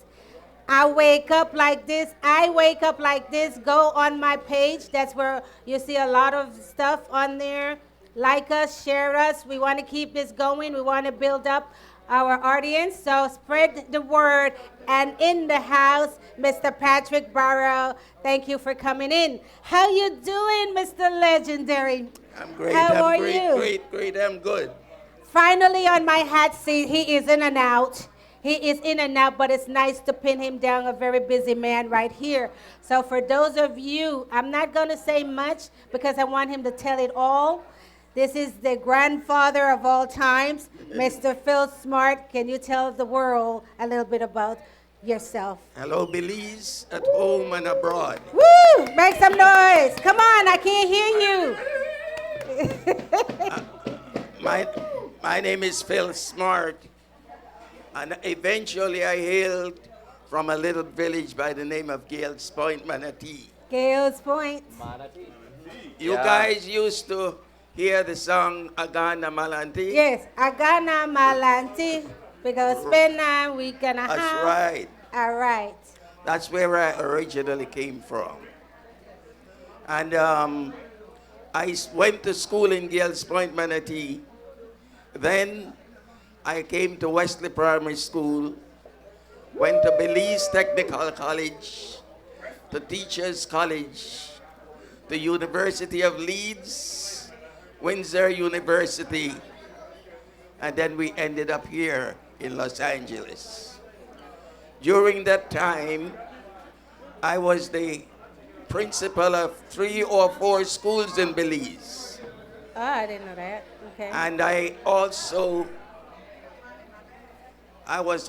I wake up like this. I wake up like this. Go on my page. That's where you see a lot of stuff on there. Like us, share us. We want to keep this going. We want to build up our audience. So spread the word. And in the house, Mr. Patrick Barrow. Thank you for coming in. How you doing, Mr. Legendary? I'm great. How are great, you? Great. I'm good. Finally on my hot seat. He is in and out. He is in and out, but it's nice to pin him down, a very busy man right here. So for those of you, I'm not going to say much because I want him to tell it all. This is the grandfather of all times, Mr. Phil Smart. Can you tell the world a little bit about yourself? Hello, Belize, at home and abroad. Woo! Make some noise. Come on, I can't hear you. My name is Phil Smart, and eventually I hailed from a little village by the name of Gales Point, Manatee. Gales Point. You guys used to hear the song Agana Malanti? Yes, Agana Malanti. We go spend a week and a half. That's right. All right. That's where I originally came from. And I went to school in Gales Point, Manatee. Then I came to Wesley Primary School, went to Belize Technical College, to Teachers College, the University of Leeds, Windsor University, and then we ended up here in Los Angeles. During that time, I was the principal of 3 or 4 schools in Belize. Oh, I didn't know that. Okay. And I was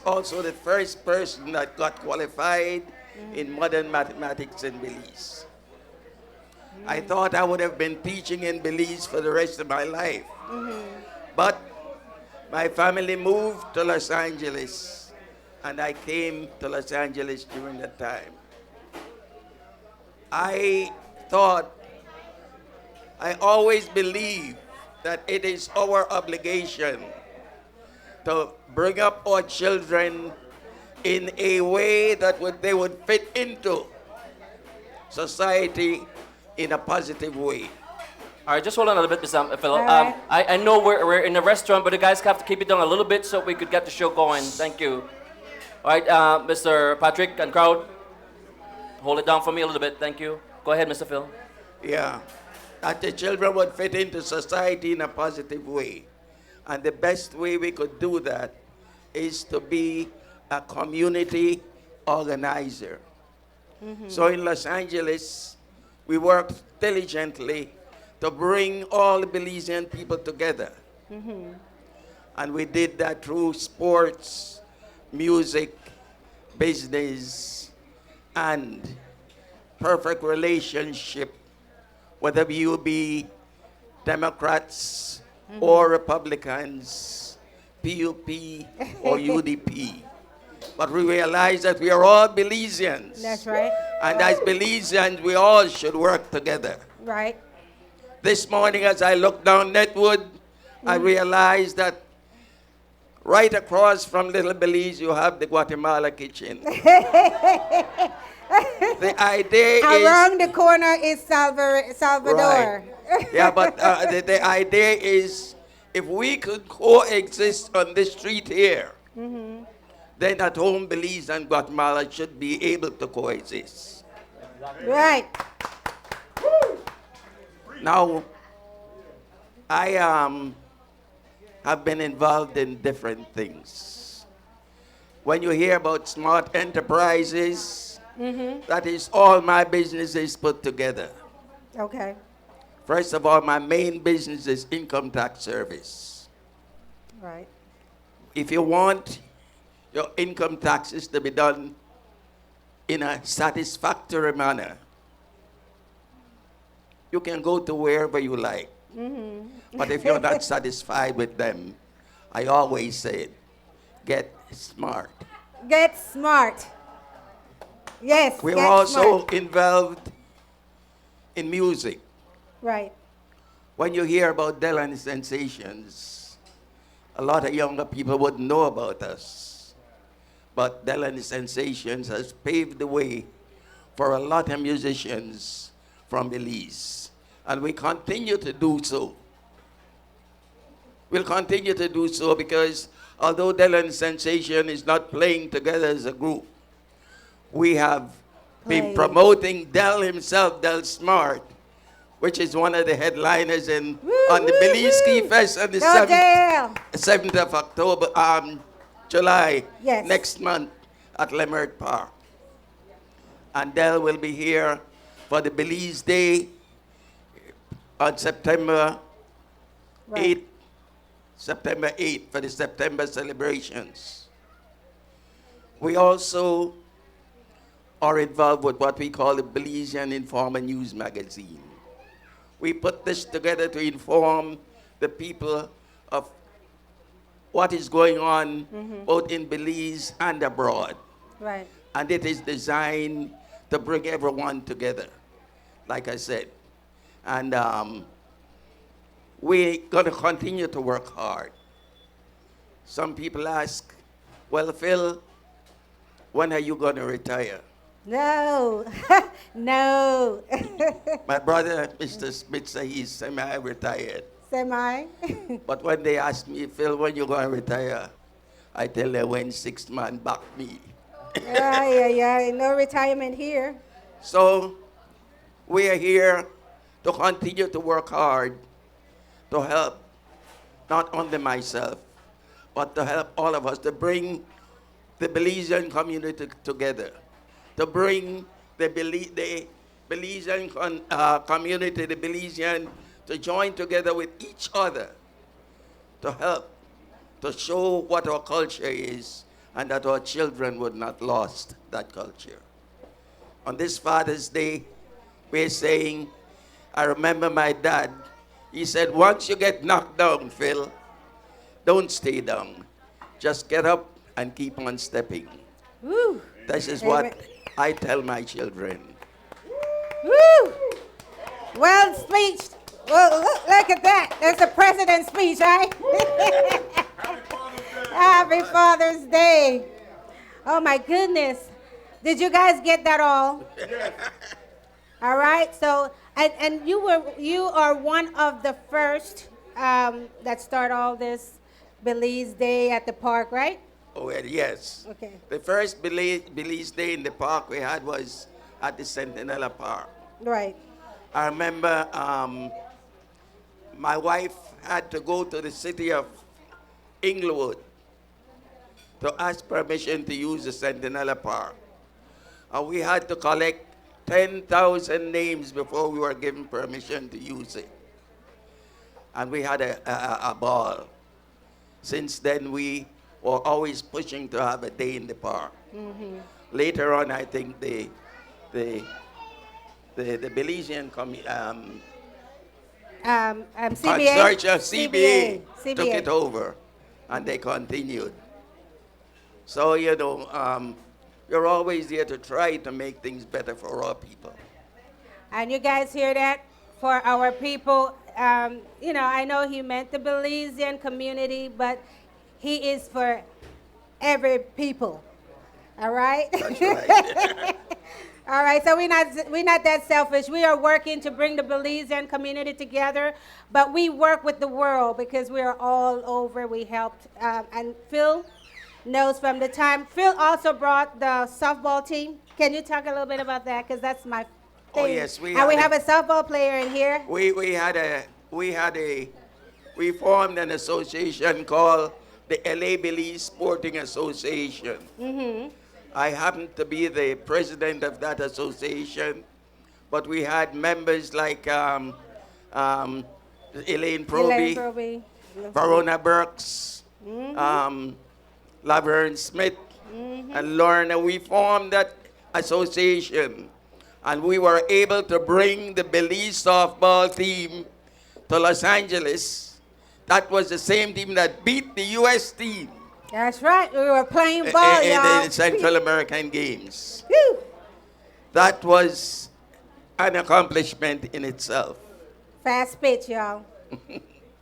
also the first person that got qualified in modern mathematics in Belize. I thought I would have been teaching in Belize for the rest of my life. But my family moved to Los Angeles, and I came to Los Angeles during that time. I always believed that it is our obligation to bring up our children in a way that they would fit into society in a positive way. All right, just hold on a little bit, Mr. Phil. right. I know we're in a restaurant, but you guys have to keep it down a little bit so we could get the show going. Thank you. All right, Mr. Patrick and crowd, hold it down for me a little bit. Thank you. Go ahead, Mr. Phil. Yeah, that the children would fit into society in a positive way. And the best way we could do that is to be a community organizer. So in Los Angeles, we worked diligently to bring all the Belizean people together. And we did that through sports, music, business, and perfect relationship, whether you be Democrats or Republicans, PUP or UDP. But we realize that we are all Belizeans. That's right. And as Belizeans, we all should work together. Right. This morning, as I looked down Netwood, I realized that right across from Little Belize, you have the Guatemala kitchen. The idea Around the corner is Salvador. Right. Yeah, but the idea is if we could coexist on this street here, then at home Belize and Guatemala should be able to coexist. Right. Now, I have been involved in different things. When you hear about smart enterprises, that is all my businesses put together. Okay. First of all, my main business is income tax service. Right. If you want your income taxes to be done in a satisfactory manner, you can go to wherever you like. But if you're not satisfied with them, I always say, get smart. Get smart. Yes. We're get also smart. involved in music. Right. When you hear about Dylan Sensations, a lot of younger people wouldn't know about us. But Dylan Sensations has paved the way for a lot of musicians from Belize. And we continue to do so. We'll continue to do so because although Dylan Sensation is not playing together as a group, we have been promoting Del himself, Del Smart, which is one of the headliners on the Belize Ski Fest on the 7th of October, July, next month at Leimert Park. And Del will be here for the Belize Day on September 8th, September 8th for the September celebrations. We also are involved with what we call the Belizean Informer News Magazine. We put this together to inform the people of what is going on both in Belize and abroad. Right. And it is designed to bring everyone together, like I said. And we're going to continue to work hard. Some people ask, well, Phil, when are you going to retire? No. No. My brother, Mr. Smith, said he's semi-retired. Semi? But when they ask me, Phil, when you going to retire? I tell them when 6 months back me. Yeah. No retirement here. So we are here to continue to work hard to help not only myself, but to help all of us to bring the Belizean community together, to bring the Belizean community, the Belizean, to join together with each other to help, to show what our culture is and that our children would not lost that culture. On this Father's Day, we're saying, I remember my dad, he said, once you get knocked down, Phil, don't stay down. Just get up and keep on stepping. Woo. This is what I tell my children. Woo. Well speech. Well, look at that. There's a president's speech, right? Happy Father's Day. Oh, my goodness. Did you guys get that all? All right. So, and you are one of the first that start all this Belize Day at the park, right? Oh, yes. Okay. The first Belize Day in the park we had was at the Centinela Park. Right. I remember my wife had to go to the city of Inglewood to ask permission to use the Centinela Park. And we had to collect 10,000 names before we were given permission to use it. And we had a ball. Since then, we were always pushing to have a day in the park. Later on, I think the Belizean CBA? CBA took it over, and they continued. So, you're always there to try to make things better for our people. And you guys hear that? For our people, I know he meant the Belizean community, but he is for every people. All right? That's right. All right, so we're not that selfish. We are working to bring the Belizean community together, but we work with the world because we are all over. We helped, and Phil knows from the time. Phil also brought the softball team. Can you talk a little bit about that? Because that's my thing. Oh yes, we have a softball player in here. We formed an association called the LA Belize Sporting Association. I happened to be the president of that association, but we had members like Elaine Proby, Verona Burks, Laverne Smith, and Lorna. We formed that association, And we were able to bring the Belize softball team to Los Angeles. That was the same team that beat the U.S. team. That's right. We were playing ball, y'all. In the Central American Games. Whew. That was an accomplishment in itself. Fast pitch, y'all.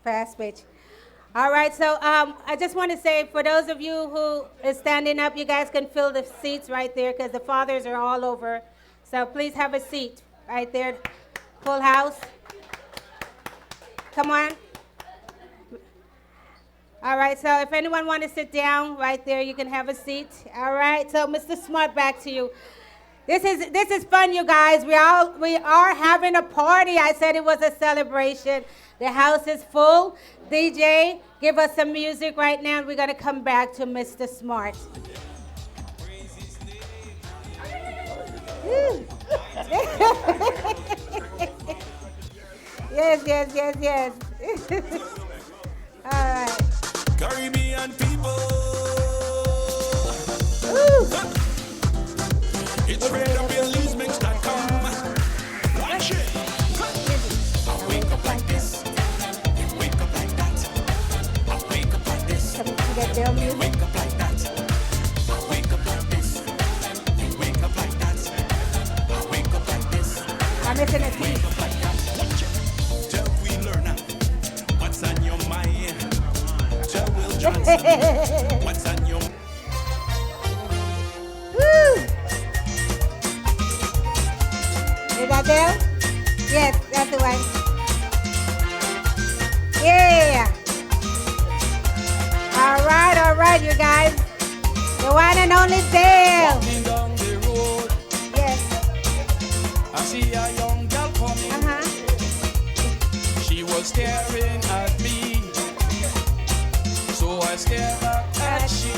Fast pitch. All right, so I just want to say, for those of you who is standing up, you guys can fill the seats right there because the fathers are all over. So please have a seat right there. Full house. Come on. All right, so if anyone want to sit down right there, you can have a seat. All right, so Mr. Smart, back to you. This is fun, you guys. We are having a party. I said it was a celebration. The house is full. DJ, give us some music right now. We're going to come back to Mr. Smart. Yes. All right. Caribbean people. Ooh. It's Belizemix.com. Watch it. I wake up like this. You wake up like that. I wake up like this. Get their music. Wake up like that. I wake up like this. You wake up like that. I wake up like this. I'm missing a piece. Wake up like that. Watch it. Tell we learner what's on your mind. Tell Will Johnson what's on your mind. Woo. Is that there? Yes, that's the one. Yeah. All right, you guys. The one and only Dale. Walking down the road, Yes. I see a young girl coming. She was staring at me, so I stared back at she.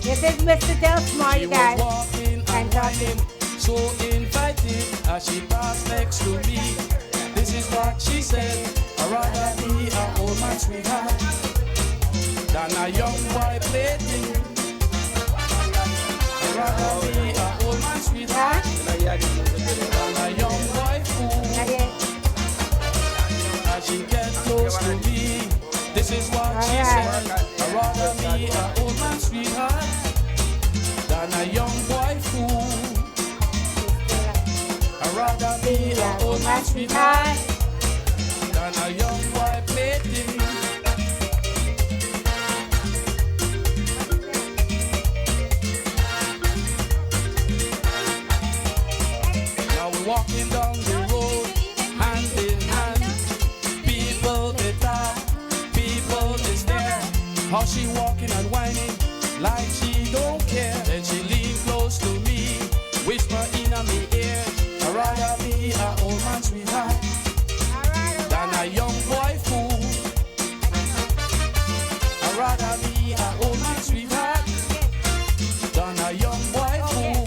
This is Mr. Del Smart, She you was guys. walking and whining, so inviting as she passed next to me. This is what she said: I'd rather be an old man sweetheart than a young boy plaything. I'd rather be an old man sweetheart than a young boy fool. As she get close to me, this is what she said: I'd rather be an old man sweetheart than a young boy fool. I'd rather be an old man sweetheart than a young boy plaything. Now we're walking down the road, hand in hand. People they talk, people they stare. How she walking and whining like she don't care. Then she lean close to me, whisper in my ear, I'd rather be an old man sweetheart than a young boy fool. I'd rather be an old man sweetheart than a young boy fool.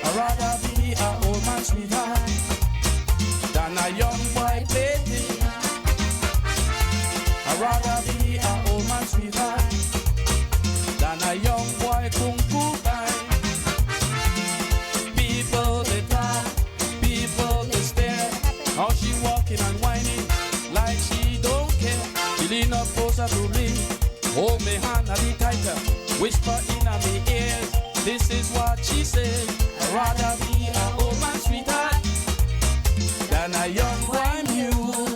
I'd rather be an old man sweetheart than a young boy plaything. I'd rather be an old man sweetheart than a young boy concubine. People they talk, people they stare. How she walking and whining like she don't care. She lean up closer to me, hold me hand a little tighter, whisper in my ears. This is what she said: I'd rather be an old man sweetheart than a young boy mule.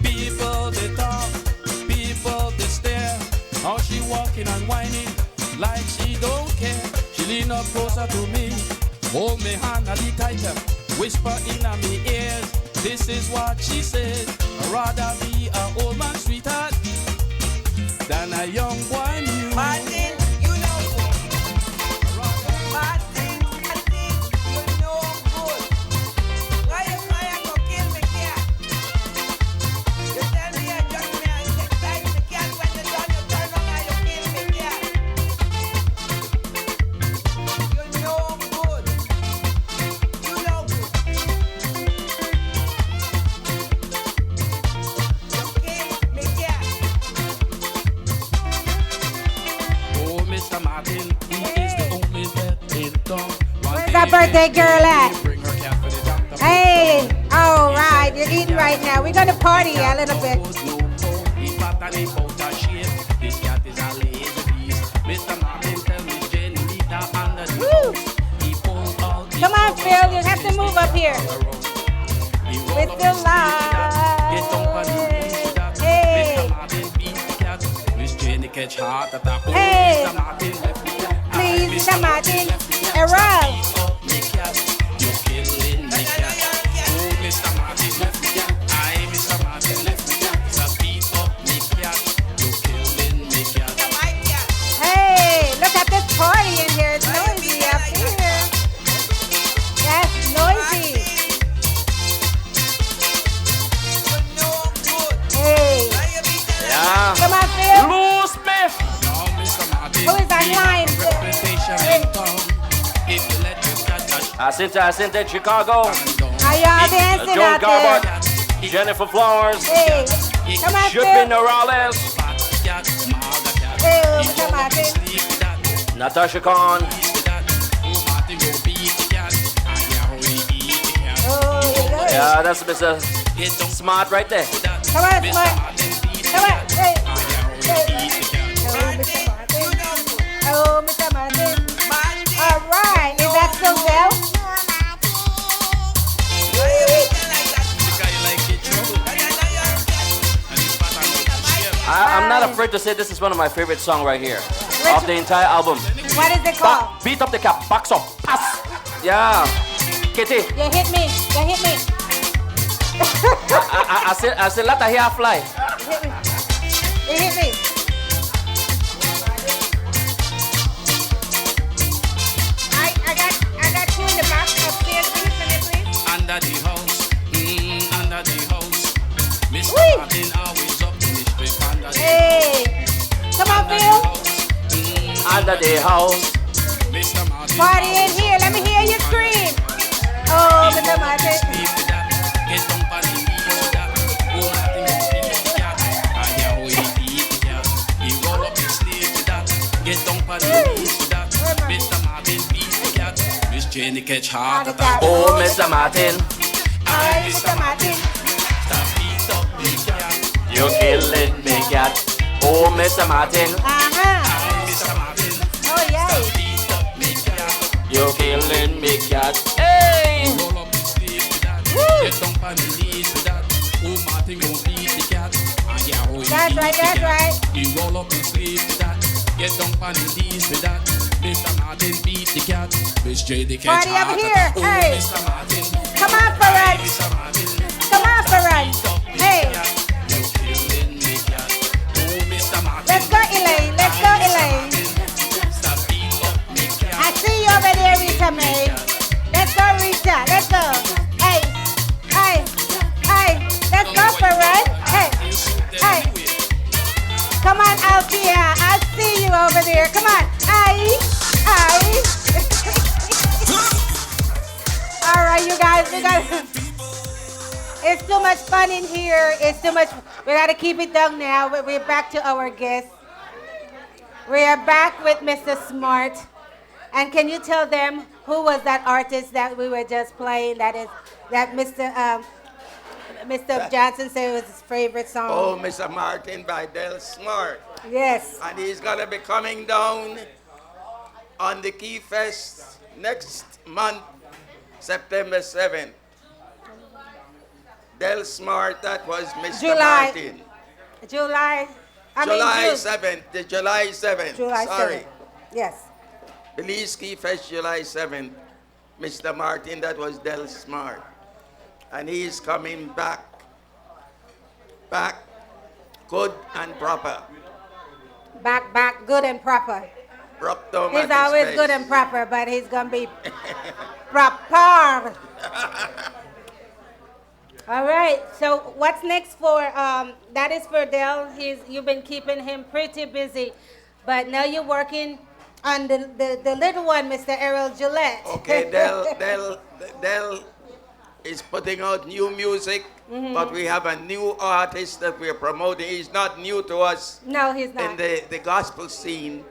People they talk, people they stare. How she walking and whining like she don't care. She lean up closer to me, hold me hand a little tighter, whisper in my ears. This is what she said: I'd rather be an old man sweetheart than a young boy mule. Martin, you know good. Martin, you know good. Why that birthday girl at? Hey, all right, you're eating right now. We're gonna party a little bit. Woo. Come on, Phil, you have to move up here. With the light. Hey. Hey. Please, Mr. Martin. Errol. Hey, look at this party in here. It's noisy up here. That's noisy. Hey. Yeah. Come on, Phil. Lou Smith. Who is online? Jacinta, Chicago. Are y'all dancing Joe out Garbutt. there? Jennifer Flowers. Hey. Come on, Shipping Phil. Morales. Hey, Mr. Martin. Natasha Khan. Oh, yeah. Yeah, that's Mr. Smart right there. Come on, Smart. Come on. Hey. Hey. Oh, Mr. Martin. Oh, Mr. Martin. All right. Is that still Bell? I'm not afraid to say this is one of my favorite songs right here. Of the entire album. What is it called? Beat up the cap, box up, pass. Yeah. Kitty, You hit me. You hit me. I said let the hair fly. You hit me. You hit me. I got two in the back upstairs. Please, can you please? Under the house, under the house. Mr. Whee! Martin always up in the street under the Hey. Come on, Phil. Under the house. Mr. Martin. Party in here. Let me hear you scream. Oh, Mr. Martin. Get on party, that. Oh, Martin, the cat. I hear how he eat the cat. He roll up his sleeve to that. Get on party, that. Mr. Martin beat the cat. Miss Jenny catch heart attack. Oh, Mr. Martin, Hi, Mr. Martin. Stop beat up the cat. you're killing me, cat. Oh, Mr. Martin, Uh-huh. Mr. Martin. Oh, yay. Beat up the cat. you're killing me, cat. Hey! Roll up his sleeve to that. Woo! Get on party, knees to that. Oh, Martin gon' beat the cat. I hear how he That's beat right, the that's cat. right. He roll up his sleeve to that. Get on party, knees to that. Mr. Martin beat the cat. Miss J the catch Party up heart here. attack. Oh, Hey. Mr. Martin. Come on, Farad. Mr. Martin. Come on, Farad. Hey. You killing me, cat. Oh, Mr. Martin. Let's go, Elaine. Let's go, Elaine. Stop beat up me, cat. I see you over there, Rita May. Let's go, Rita. Let's go. Hey. Hey. Hey. Let's go, Farad. Hey. Hey. Come on, Althea. I see you over there. Come on. Aye. Aye. All right, you guys. We got. It's too much fun in here. It's too much. We got to keep it down now. We're back to our guests. We are back with Mr. Smart. And can you tell them who was that artist that we were just playing? That Mr. Johnson said was his favorite song. Oh, Mr. Martin by Del Smart. Yes. And he's gonna be coming down on the Key Fest next month, September 7th. Del Smart, that was Mr. July. Martin. July. July June. 7th, the July 7th. July Sorry. 7th. Yes. Belize Key Fest, July 7th. Mr. Martin, that was Del Smart. And he's coming back. Back, good and proper. Back, good and proper. Rock down He's at his always face. good and proper, but he's gonna be proper. All right. So what's next for? That is for Dell. You've been keeping him pretty busy, but now you're working on the little one, Mr. Errol Gillette. Okay, Del is putting out new music, but we have a new artist that we're promoting. He's not new to us No, he's not. in the gospel scene,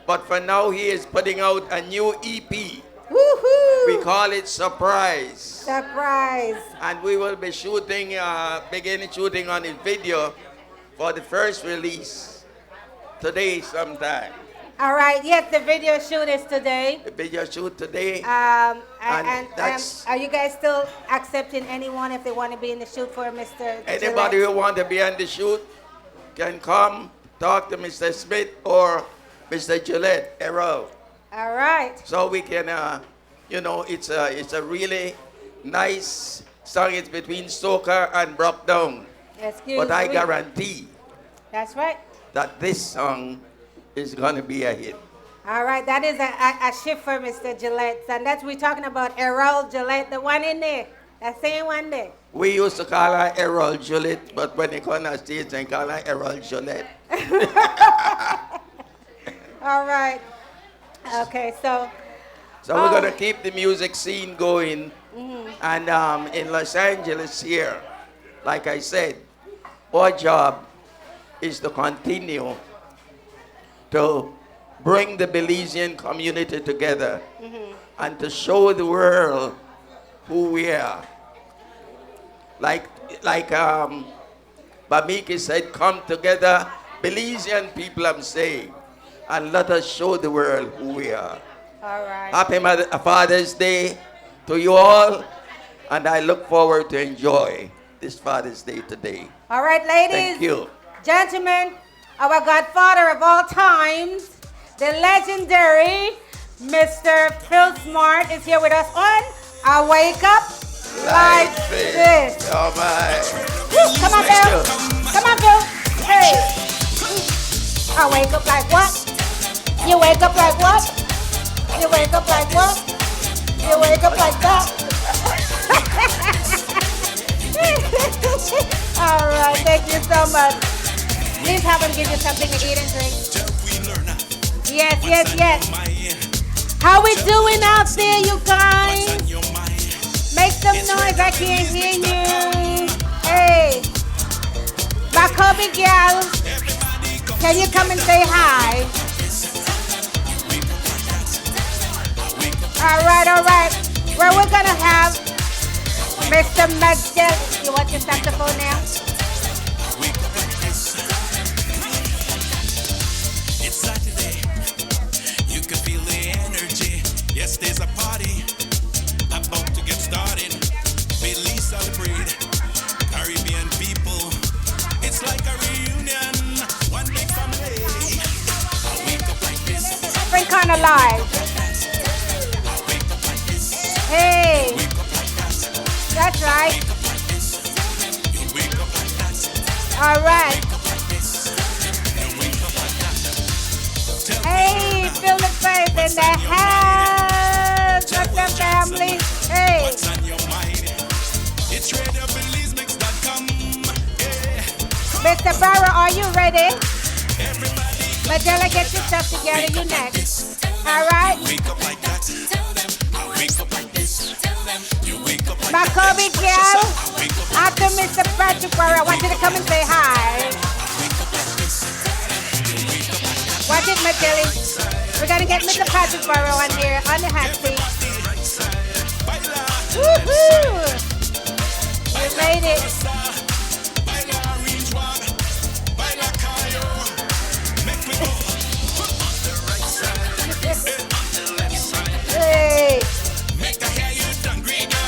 but for now he is putting out a new EP. Woohoo! We call it surprise. Surprise. And we will be shooting, beginning shooting on his video for the first release today sometime. All right. Yes, the video shoot is today. The video shoot today. And are you guys still accepting anyone if they want to be in the shoot for Mr. Anybody Gillette? who want to be on the shoot can come talk to Mr. Smith or Mr. Gillette, Errol. All right. So we can, it's a really nice song. It's between soca and Brockdown. Excuse But I me. guarantee That's right. that this song is going to be a hit. All right. That is a shift for Mr. Gillette. And that's we're talking about Errol Gillette, the one in there. That same one there. We used to call her Errol Gillette, but when they come on stage, they call her Errol Gillette. All right. Okay, so We're going to keep the music scene going. And in Los Angeles here, like I said, our job is to continue to bring the Belizean community together and to show the world who we are. Like Bamiki said, come together, Belizean people, I'm saying, and let us show the world who we are. all right. Happy Father's Day to you all, and I look forward to enjoy this Father's Day today. All right, ladies. Thank you. Gentlemen, our godfather of all times, the legendary Mr. Phil Smart is here with us on I Wake Up Like This. Oh my. Woo, come on, Thank Phil. you. Come on, Phil. Hey. I wake up like what? You wake up like what? You wake up like what? You wake up like that. All right, thank you so much. Please have him give you something to eat and drink. Yes, yes, yes. How we doing out there, you guys? Make some noise, I can't hear you. Hey, my Kobe girl, can you come and say hi? All right. Well, we're gonna have Mr. Miguel. You want your saxophone now? It's Saturday. You can feel the energy. Yes, there's a party about to get started. Belize celebrate. Caribbean people. It's like a reunion. One big family. I wake up like this. Different kind of live. Hey, that's right. All right. Hey, feel the faith in the house. What's up, family? Hey. What's on your mind? It's RadioBelizemix.com. Mr. Barrow, are you ready? Magella, get yourself together. You next. All right. Wake up like that. I wake up like this. You wake up like My Kobe girl, after Mr. Patrick Barrow, I want you to come and say hi. Watch it, Magelli. We're going to get Mr. Patrick Barrow on here on the hot seat. Woohoo! You made it. Hey.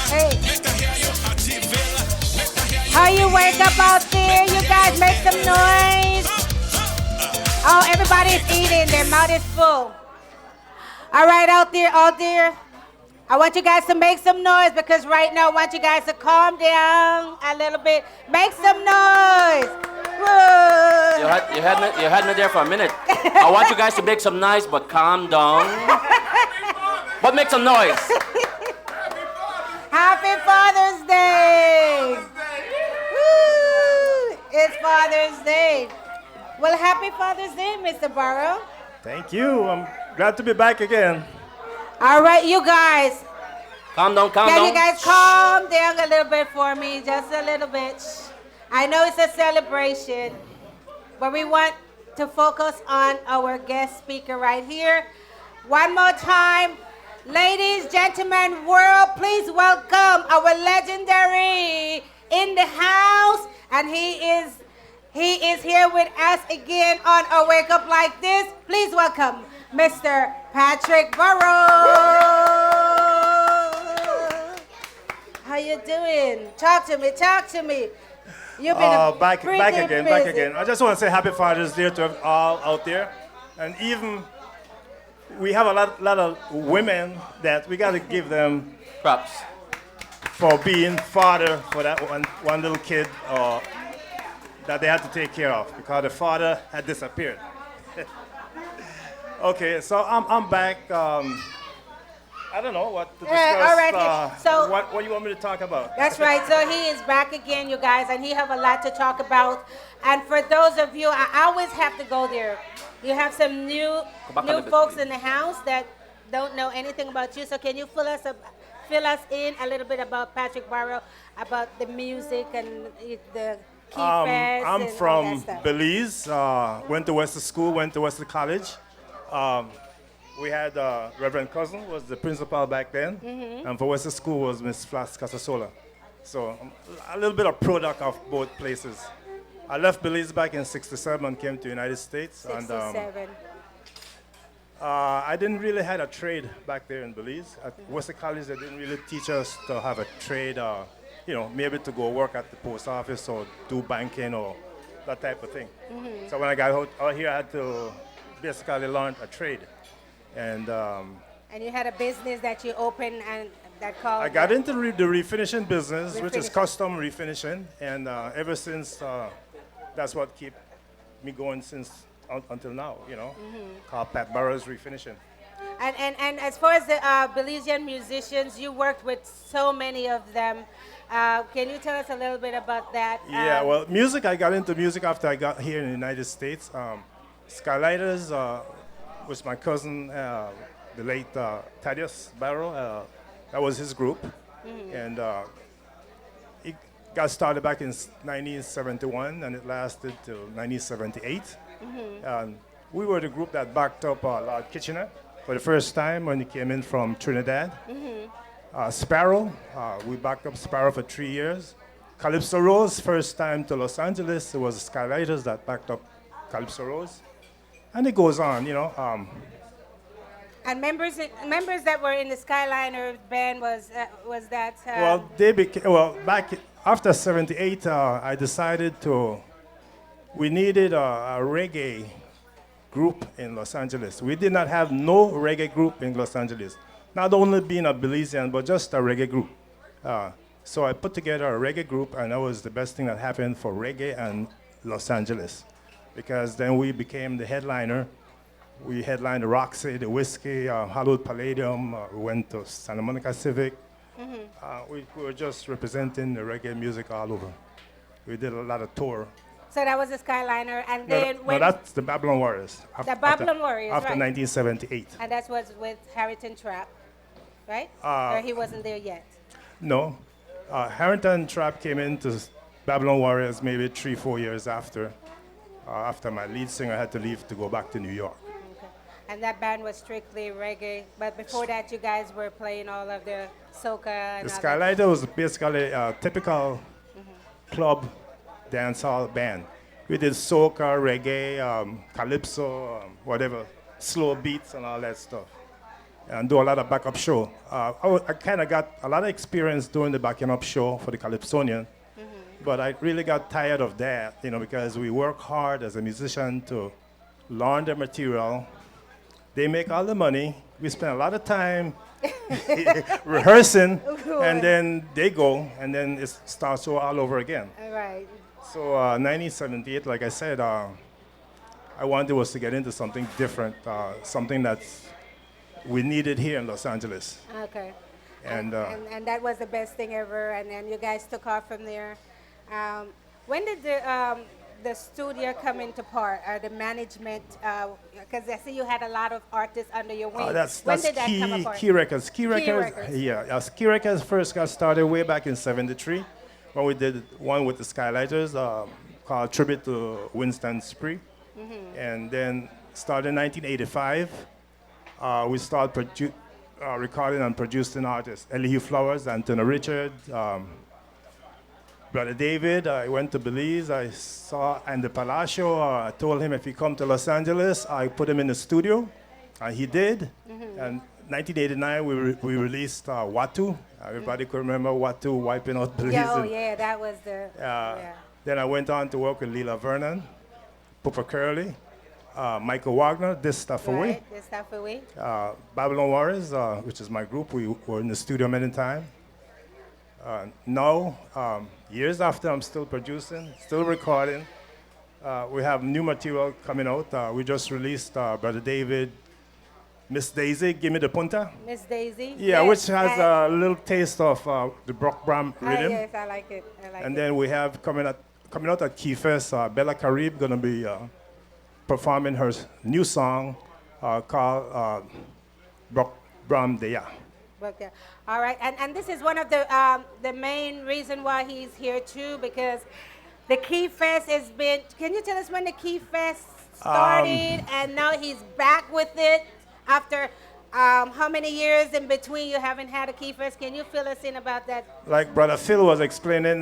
Hey. How you wake up out there? You guys make some noise. Oh, everybody's eating. Their mouth is full. All right, out there. I want you guys to make some noise because right now I want you guys to calm down a little bit. Make some noise. Woo. You had me there for a minute. I want you guys to make some noise, but calm down. But make some noise. Happy Father's Day. Woo. It's Father's Day. Well, happy Father's Day, Mr. Barrow. Thank you. I'm glad to be back again. All right, you guys. Calm down. Can you guys calm down a little bit for me? Just a little bit. I know it's a celebration, but we want to focus on our guest speaker right here. One more time. Ladies, gentlemen world, please welcome our legendary in the house, and he is here with us again on a Wake Up Like This. Please welcome Mr. Patrick Burrow. How you doing? Talk to me. You've been back again. busy. I just want to say Happy Father's Day to all out there, and even we have a lot of women that we got to give them Props. for being father for that one little kid that they had to take care of because the father had disappeared. Okay, so I'm back. I don't know what to discuss. All right. So what you want me to talk about? that's right. So he is back again, you guys, and he have a lot to talk about. And for those of you, I always have to go there. You have some new folks in the house that don't know anything about you. So can you fill us in a little bit about Patrick Burrow, about the music and the key fest I'm and from all that stuff? Belize. Went to Western School. Went to Western College. We had Reverend Cousin was the principal back then, and for Western School was Miss Flas Casasola. So a little bit of product of both places. I left Belize back in '67 and came to the United States. 67. And I didn't really have a trade back there in Belize. At Western College, they didn't really teach us to have a trade, maybe to go work at the post office or do banking or that type of thing. So when I got out here, I had to basically learn a trade. And you had a business that you opened and that called. I got into the refinishing business, which is Refinishing. custom refinishing, and ever since that's what keep me going since until now. Called Pat Burrows Refinishing. And as far as the Belizean musicians, you worked with so many of them. Can you tell us a little bit about that? Yeah, well, music. I got into music after I got here in the United States. Skylighters was my cousin, the late Thaddeus Barrow. That was his group. And it got started back in 1971, and it lasted till 1978. We were the group that backed up Lord Kitchener for the first time when he came in from Trinidad. Sparrow, we backed up Sparrow for 3 years. Calypso Rose, first time to Los Angeles, it was the Skylighters that backed up Calypso Rose. And it goes on, And members that were in the Skyliner band was that. Back after '78, I decided we needed a reggae group in Los Angeles. We did not have no reggae group in Los Angeles. Not only being a Belizean, but just a reggae group. So I put together a reggae group, and that was the best thing that happened for reggae and Los Angeles. Because then we became the headliner. We headlined the Roxy, the Whiskey, Hollywood Palladium. We went to Santa Monica Civic. We were just representing the reggae music all over. We did a lot of tour. So that was the Skyliner, and then No, that's the Babylon Warriors. The Babylon Warriors, after right. 1978. And that was with Harrington Trapp, right? Or he wasn't there yet. No, Harrington Trapp came into Babylon Warriors maybe 3-4 years after. After my lead singer had to leave to go back to New York. Okay. And that band was strictly reggae, but before that you guys were playing all of the soca and The all that. Skylighter was basically a typical club dancehall band. We did soca, reggae, calypso, whatever, slow beats and all that stuff. And do a lot of backup show. I kind of got a lot of experience doing the backing up show for the Calypsonian. But I really got tired of that, because we work hard as a musician to learn the material. They make all the money. We spend a lot of time rehearsing, and then they go, and then it starts all over again. All right. So 1978, like I said, I wanted was to get into something different, something that we needed here in Los Angeles. Okay. And that was the best thing ever, and then you guys took off from there. When did the studio come into part, or the management? Because I see you had a lot of artists under your wing. That's when did that come apart? Key Records. Key Records. Yeah, Key Records first got started way back in '73 when we did one with the Skylighters called Tribute to Winston Spree. And then started in 1985. We started recording and producing artists. Elihu Flowers, Anthony Richard, Brother David. I went to Belize. I saw Andy Palacio. I told him if he come to Los Angeles, I put him in the studio. He did. And 1989, we released Watu. Everybody could remember Watu wiping out Belize. Yeah, oh yeah, that was the. Yeah. Then I went on to work with Leela Vernon, Papa Curly, Michael Wagner, This Stuff Away. Right, This Stuff Away. Babylon Warriors, which is my group. We were in the studio many times. Now, years after, I'm still producing, still recording. We have new material coming out. We just released Brother David, Miss Daisy, Give Me the Punta. Miss Daisy. Yeah, yes, which has a little taste of the Brock Bram rhythm. Yes, I like it. And then we have coming out at Key Fest, Bella Carib going to be performing her new song called Brock Bram Deya. Okay. All right, and this is one of the main reason why he's here too, because the Key Fest has been. Can you tell us when the Key Fest started, and now he's back with it after how many years in between you haven't had a Key Fest? Can you fill us in about that? Like Brother Phil was explaining,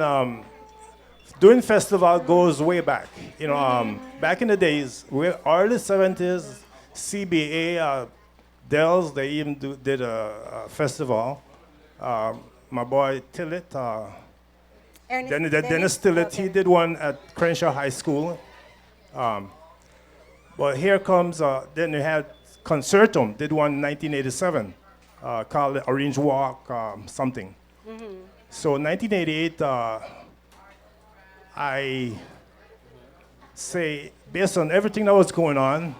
doing festival goes way back. You know, back in the days, early 70s, CBA. Dells, they even did a festival. My boy Tillett, Dennis Tillett, he did one at Crenshaw High School. But here comes, then you had Concertum, did one in 1987, called Orange Walk something. So 1988, I say, based on everything that was going on,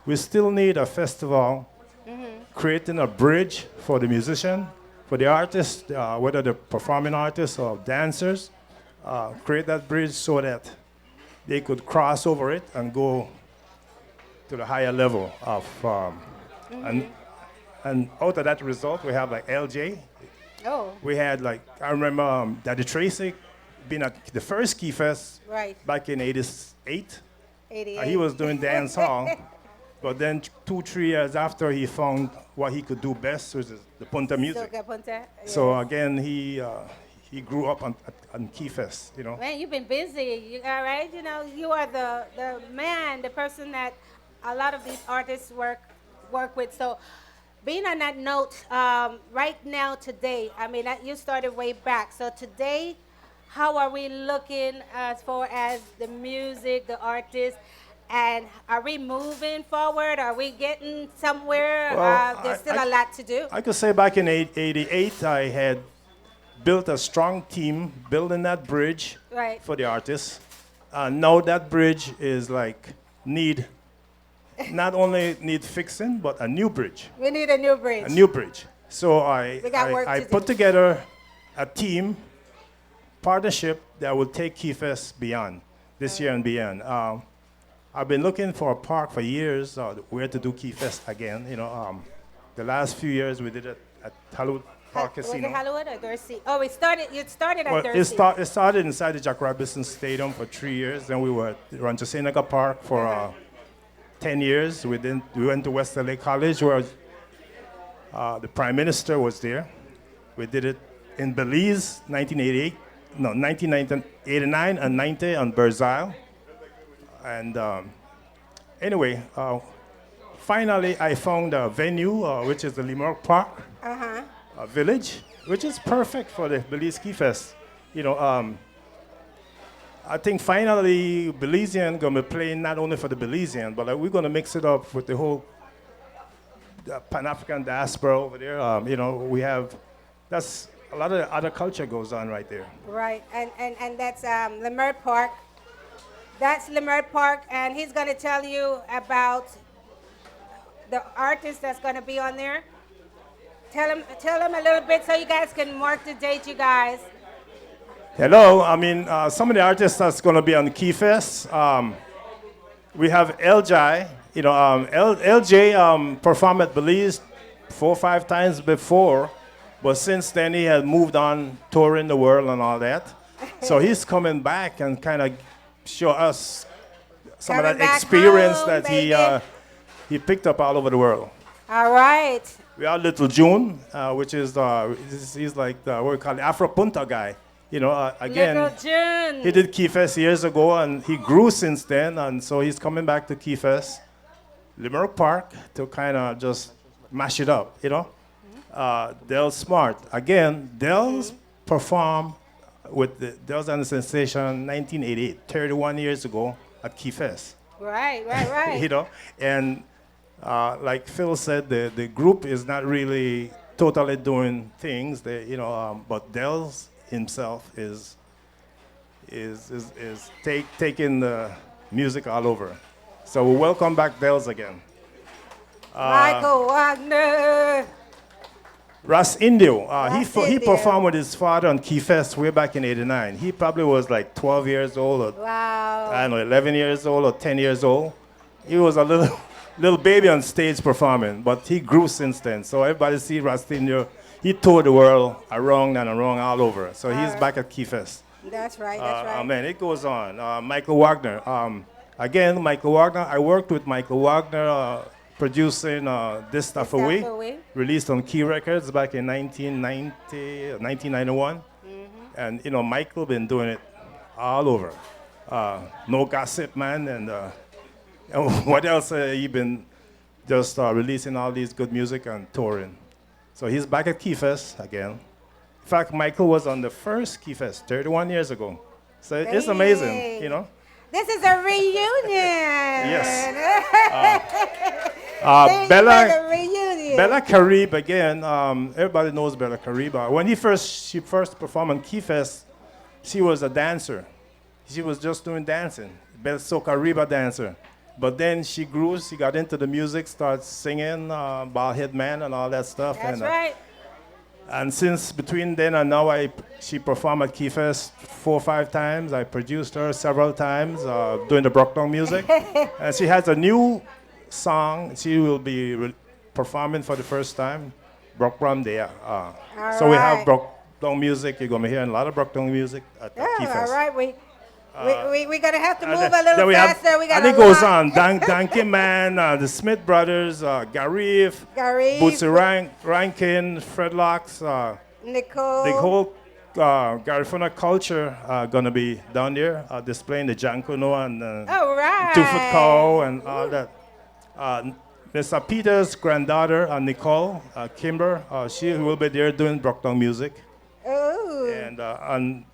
we still need a festival creating a bridge for the musician, for the artist, whether they're performing artists or dancers, create that bridge so that they could cross over it and go to the higher level of, and out of that result, we have like LJ. Oh. We had like, I remember Daddy Tracy being at the first Key Fest back in 88. 88. He was doing dance hall. But then 2-3 years after, he found what he could do best, which is the punta music. So again, he grew up on Key Fest, you know. Man, you've been busy, all right? You know, you are the man, the person that a lot of these artists work with. So being on that note, right now, today, I mean, you started way back. So today, how are we looking as far as the music, the artists? And are we moving forward? Are we getting somewhere? Well, There's still a lot to do. I could say back in 88, I had built a strong team building that bridge for the artists. Now that bridge is like not only need fixing, but a new bridge. We need a new bridge. A new bridge. So I put together a team partnership that will take Key Fest beyond this year and beyond. I've been looking for a park for years where to do Key Fest again. You know, the last few years we did it at Hollywood Park Casino. Was it Hollywood or Dorsey? Oh, it started at Dorsey. It started inside the Jack Robinson Stadium for 3 years. Then we were at Rancho Park for 10 years. We went to West LA College where the Prime Minister was there. We did it in Belize, 1989 and 90 on Birds Isle. And anyway, finally I found a venue, which is the Limerick Park Village, which is perfect for the Belize Key Fest. You know, I think finally Belizean gonna be playing not only for the Belizean, but we're gonna mix it up with the whole Pan-African diaspora over there. You know, that's a lot of other culture goes on right there. Right, and that's Limerick Park. That's Limerick Park, and he's going to tell you about the artist that's going to be on there. Tell him a little bit so you guys can mark the date, you guys. Hello, I mean, some of the artists that's going to be on the Key Fest. We have LJ. You know, LJ performed at Belize 4 or 5 times before, but since then he has moved on touring the world and all that. So he's coming back and kind of show us some of that experience that he picked up all over the world. All right. We have Little June, which is he's like what we call the Afro Punta guy. You know, again, Little June. he did Key Fest years ago, and he grew since then, and so he's coming back to Key Fest, Limerick Park, to kind of just mash it up, you know. Del Smart, again, Del's performed with the Del's and the Sensation 1988, 31 years ago at Key Fest. Right. You know, and like Phil said, the group is not really totally doing things. They, you know, but Del's himself is taking the music all over. So we welcome back Del's again. Michael Wagner. Russ Indio, he Indio. performed with his father on Key Fest way back in '89. He probably was like 12 years old, or Wow. I don't know, 11 years old or 10 years old. He was a little baby on stage performing, but he grew since then. So everybody see Russ Indio. He toured the world around and around all over. So he's back at Key Fest. That's right. That's right. Man, it goes on. Michael Wagner. Again, Michael Wagner. I worked with Michael Wagner producing This Stuff Away, released on Key Records back in 1990, 1991. And, you know, Michael been doing it all over. No Gossip Man, and what else he been just releasing all these good music and touring. So he's back at Key Fest again. In fact, Michael was on the first Key Fest 31 years ago. So it's amazing, you know. This is a reunion. Yes. Thank you for the reunion. Bella Carib again. Everybody knows Bella Carib. When she first performed on Key Fest, she was a dancer. She was just doing dancing, Soca Riba dancer. But then she grew. She got into the music, started singing, Bald Man and all that stuff. That's right. And since between then and now, she performed at Key Fest 4 or 5 times. I produced her several times doing the Brockdown music. And she has a new song. She will be performing for the first time, Brockdown Day. So we have Brockdown music. You're going to be hearing a lot of Brockdown music at Key Fest. All right. We're going to have to move a little faster. And it goes on. Danke Man, the Smith Brothers, Garif, Bootsy Rankin, Fred Locks, Nicole. the whole Garifuna culture going to be down there displaying the Jankuno and Two-Foot Cow and all that. Mr. Peter's granddaughter, Nicole Kimber, she will be there doing Brockdown music. Oh. And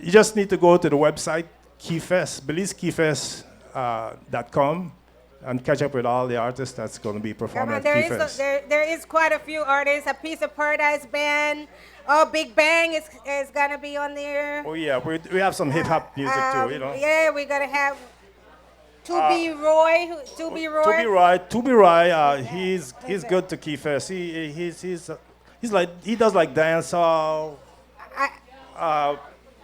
you just need to go to the website, BelizeKeyFest.com, and catch up with all the artists that's going to be performing at Key Fest. There is quite a few artists. A Piece of Paradise Band. Oh, Big Bang is going to be on there. Oh, yeah. We have some hip-hop music, too, you know. Yeah, we're going to have Tubi Roy, he's good to Key Fest. He's like, he does like dancehall,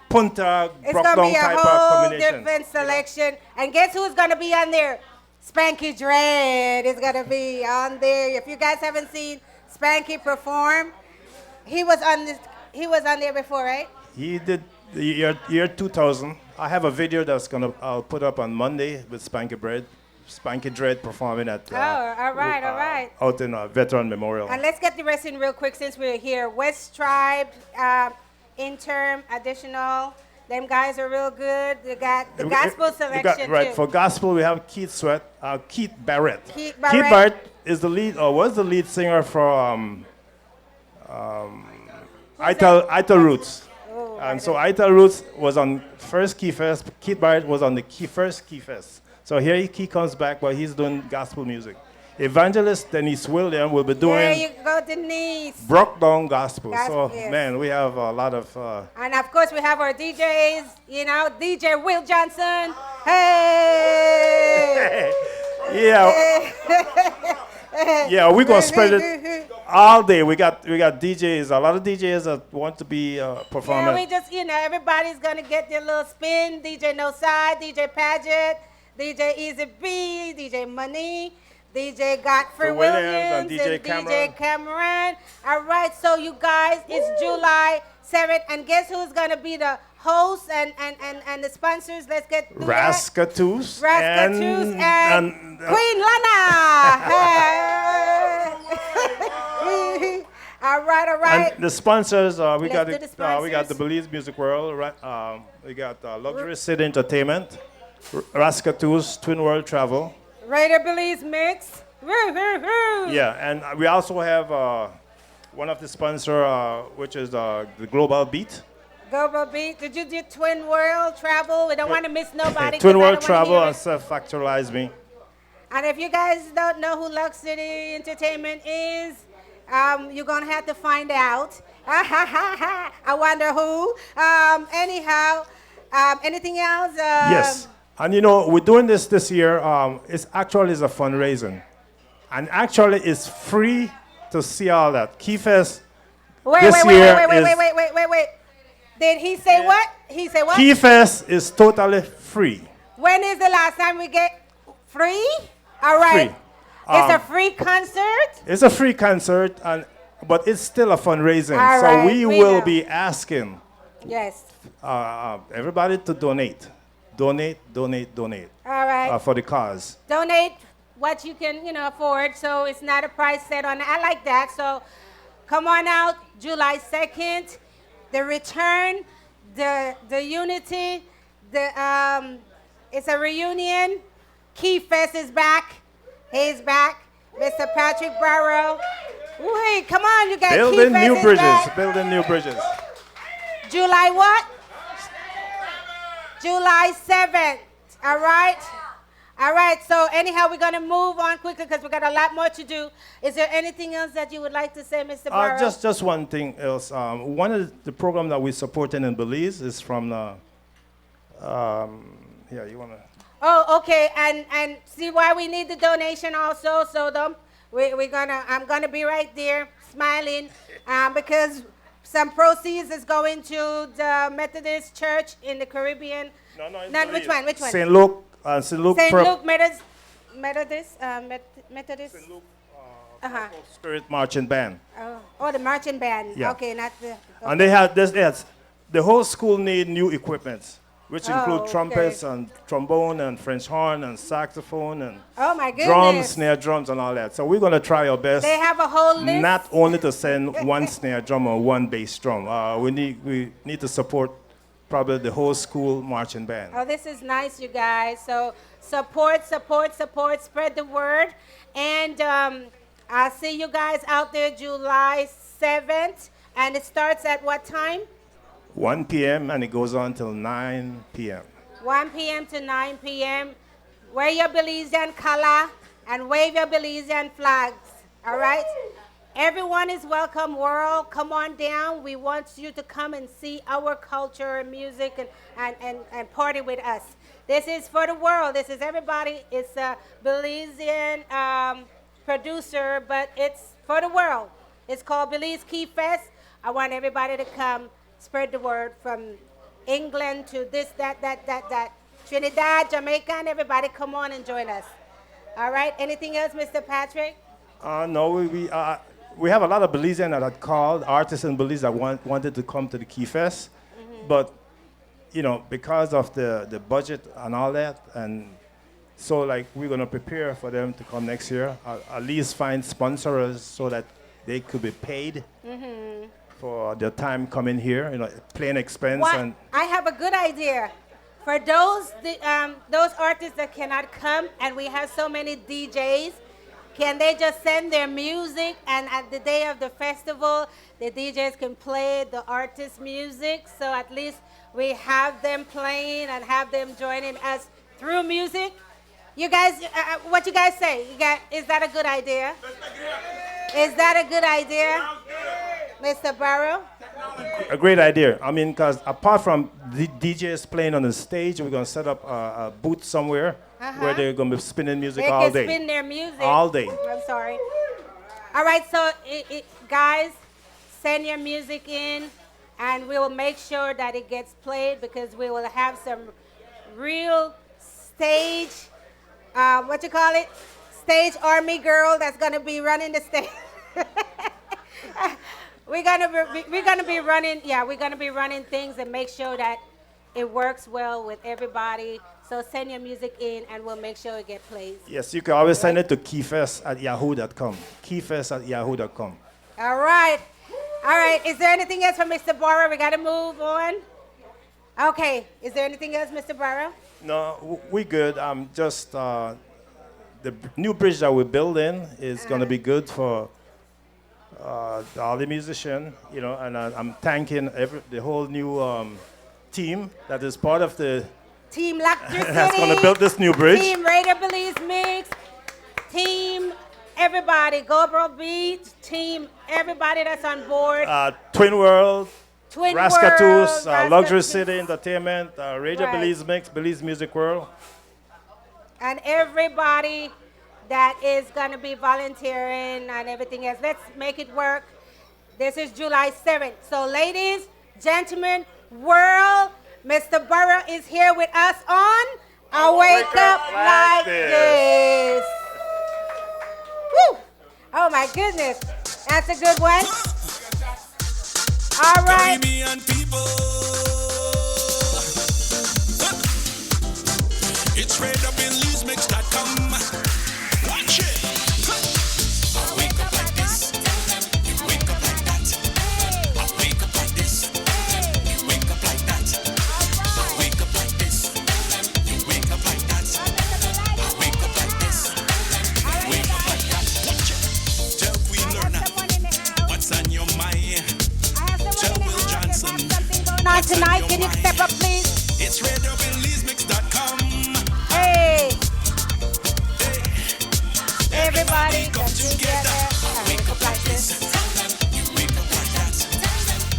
punta, Brockdown type of combination. It's going to be a whole different selection. And guess who's going to be on there? Spanky Dread is going to be on there. If you guys haven't seen Spanky perform, he was on there before, right? He did the year 2000. I have a video I'll put up on Monday with Spanky Dread performing at all right. out in Veteran Memorial. And let's get the rest in real quick since we're here. West Tribe, interim, additional. Them guys are real good. They got the gospel selection too. For gospel, we have Keith Barrett. Keith Barrett is the lead, or was the lead singer for Ital Roots. Oh, and so Ital Roots was on first Key Fest. Keith Barrett was on the first Key Fest. So here he comes back, but he's doing gospel music. Evangelist Denise William will be doing. There you go, Denise. Brockdown gospel. Yes. Man, we have a lot of. And of course, we have our DJs. You know, DJ Will Johnson. Hey. Yeah. Yeah, we're gonna spread it all day. We got DJs, a lot of DJs that want to be performing. Yeah, we just, everybody's gonna get their little spin. DJ No Side, DJ Paget, DJ Easy B, DJ Money, DJ Godfrey Williams, and DJ Cameron. All right, so you guys, it's July 7th, and guess who's gonna be the hosts and the sponsors? Let's get through Rascatoos and Queen Lana. All right, all right. And the sponsors, we Let's got do it, the we got the sponsors. Belize Music World, right? We got Luxury City Entertainment, Rascatoos, Twin World Travel. Raider Belizemix. Woo, woo, woo. Yeah, and we also have one of the sponsor, which is the Global Beat. Global Beat. Did you do Twin World Travel? We don't want to miss nobody. 'cause Twin I World don't wanna Travel hear and it. Self-Actualize Me. And if you guys don't know who Lux City Entertainment is, you're going to have to find out. I wonder who. Anyhow, anything else? Yes. And you know, we're doing this year. It's actually is a fundraising. And actually it's free to see all that. Keyfest Wait, this wait, wait, year wait, wait, is- wait, wait, wait, wait, wait. Did he say what? He said what? Keyfest is totally free. When is the last time we get free? All right. Free. It's a free concert? It's a free concert, but it's still a fundraising. All so right, we we will know. be asking Yes. everybody to donate. Donate. All right. For the cause. Donate what you can, afford. So it's not a price set on it. I like that. So come on out, July 2nd. The return, the unity, it's a reunion. Keyfest is back. He's back. Mr. Patrick Barrow. Wait, come on, you guys. Building Keyfest new is bridges. back. Building new bridges. July what? July 7th. All right? All right, so anyhow, we're going to move on quickly because we got a lot more to do. Is there anything else that you would like to say, Mr. Barrow? Just one thing else. One of the program that we're supporting in Belize is from the, yeah, you want to? Oh, okay, and see why we need the donation also. So I'm gonna be right there smiling because some proceeds is going to the Methodist Church in the Caribbean. No, it's Which Belize. one? Which one? St. Luke. St. Luke. St. Luke Methodist. Methodist. St. Luke Uh-huh. Spirit Marching Band. Oh, the marching band. Yeah. Okay, not the. And they have this. Yes, the whole school need new equipment, which Oh, include okay. trumpets and trombone and French horn and saxophone and Oh my goodness. drums, snare drums, and all that. So we're gonna try our best. They have a whole list. Not only to send one snare drum or one bass drum. We need to support probably the whole school marching band. Oh, this is nice, you guys. So support. Spread the word. And I'll see you guys out there July 7th. And it starts at what time? 1 p.m. and it goes on till 9 p.m. 1 p.m. to 9 p.m. Wear your Belizean color and wave your Belizean flags. All right? Everyone is welcome, world. Come on down. We want you to come and see our culture and music and party with us. This is for the world. This is everybody. It's a Belizean producer, but it's for the world. It's called Belize Key Fest. I want everybody to come, spread the word from England to this, that. Trinidad, Jamaica, and everybody come on and join us. All right? Anything else, Mr. Patrick? No, we have a lot of Belizean that had called, artists in Belize that wanted to come to the Key Fest, but because of the budget and all that, and so like we're gonna prepare for them to come next year. At least find sponsors so that they could be paid for their time coming here, plane expense and. I have a good idea. For those artists that cannot come, and we have so many DJs, can they just send their music, and at the day of the festival, the DJs can play the artist's music, so at least we have them playing and have them joining us through music? You guys, what you guys say? Is that a good idea? Is that a good idea, Mr. Barrow? A great idea. I mean, because apart from the DJs playing on the stage, we're going to set up a booth somewhere where they're going to be spinning music all day. They can spin their music. All day. I'm sorry. All right, so guys, send your music in, and we will make sure that it gets played because we will have some real stage, stage army girl that's going to be running the stage. We're gonna be running things and make sure that it works well with everybody. So send your music in and we'll make sure it gets played. Yes, you can always send it to keyfest@yahoo.com. Keyfest@yahoo.com. All right. All right. Is there anything else for Mr. Borrow? We got to move on. Okay. Is there anything else, Mr. Borrow? No, we good. Just the new bridge that we're building is going to be good for all the musicians, you know, and I'm thanking the whole new team that is part of the Team Electricity. that's going to build this new bridge. Team Radio Belizemix. Team everybody. GoPro Beach. Team everybody that's on board. Twin World, Twin Rascatus, World, Luxury Rascatus. City Entertainment, Radio Right. Belizemix, Belize Music World. And everybody that is going to be volunteering and everything else. Let's make it work. This is July 7th. So ladies, gentlemen, world, Mr. Burrow is here with us on A Wake Up Like This. Woo! Oh my goodness. That's a good one. All right. Caribbean people. It's RadioBelizemix.com. Watch it. I wake up like this. You wake up like that. I wake up like this. You wake up like that. I wake up like this. You wake up like that. I wake up like this. You wake up like that. Watch it. Tell Queen Lorna what's on your mind. Tell Will Johnson Not tonight. Can you step up, please? it's RadioBelizemix.com. Hey. Everybody come together. I wake up like this. You wake up like that.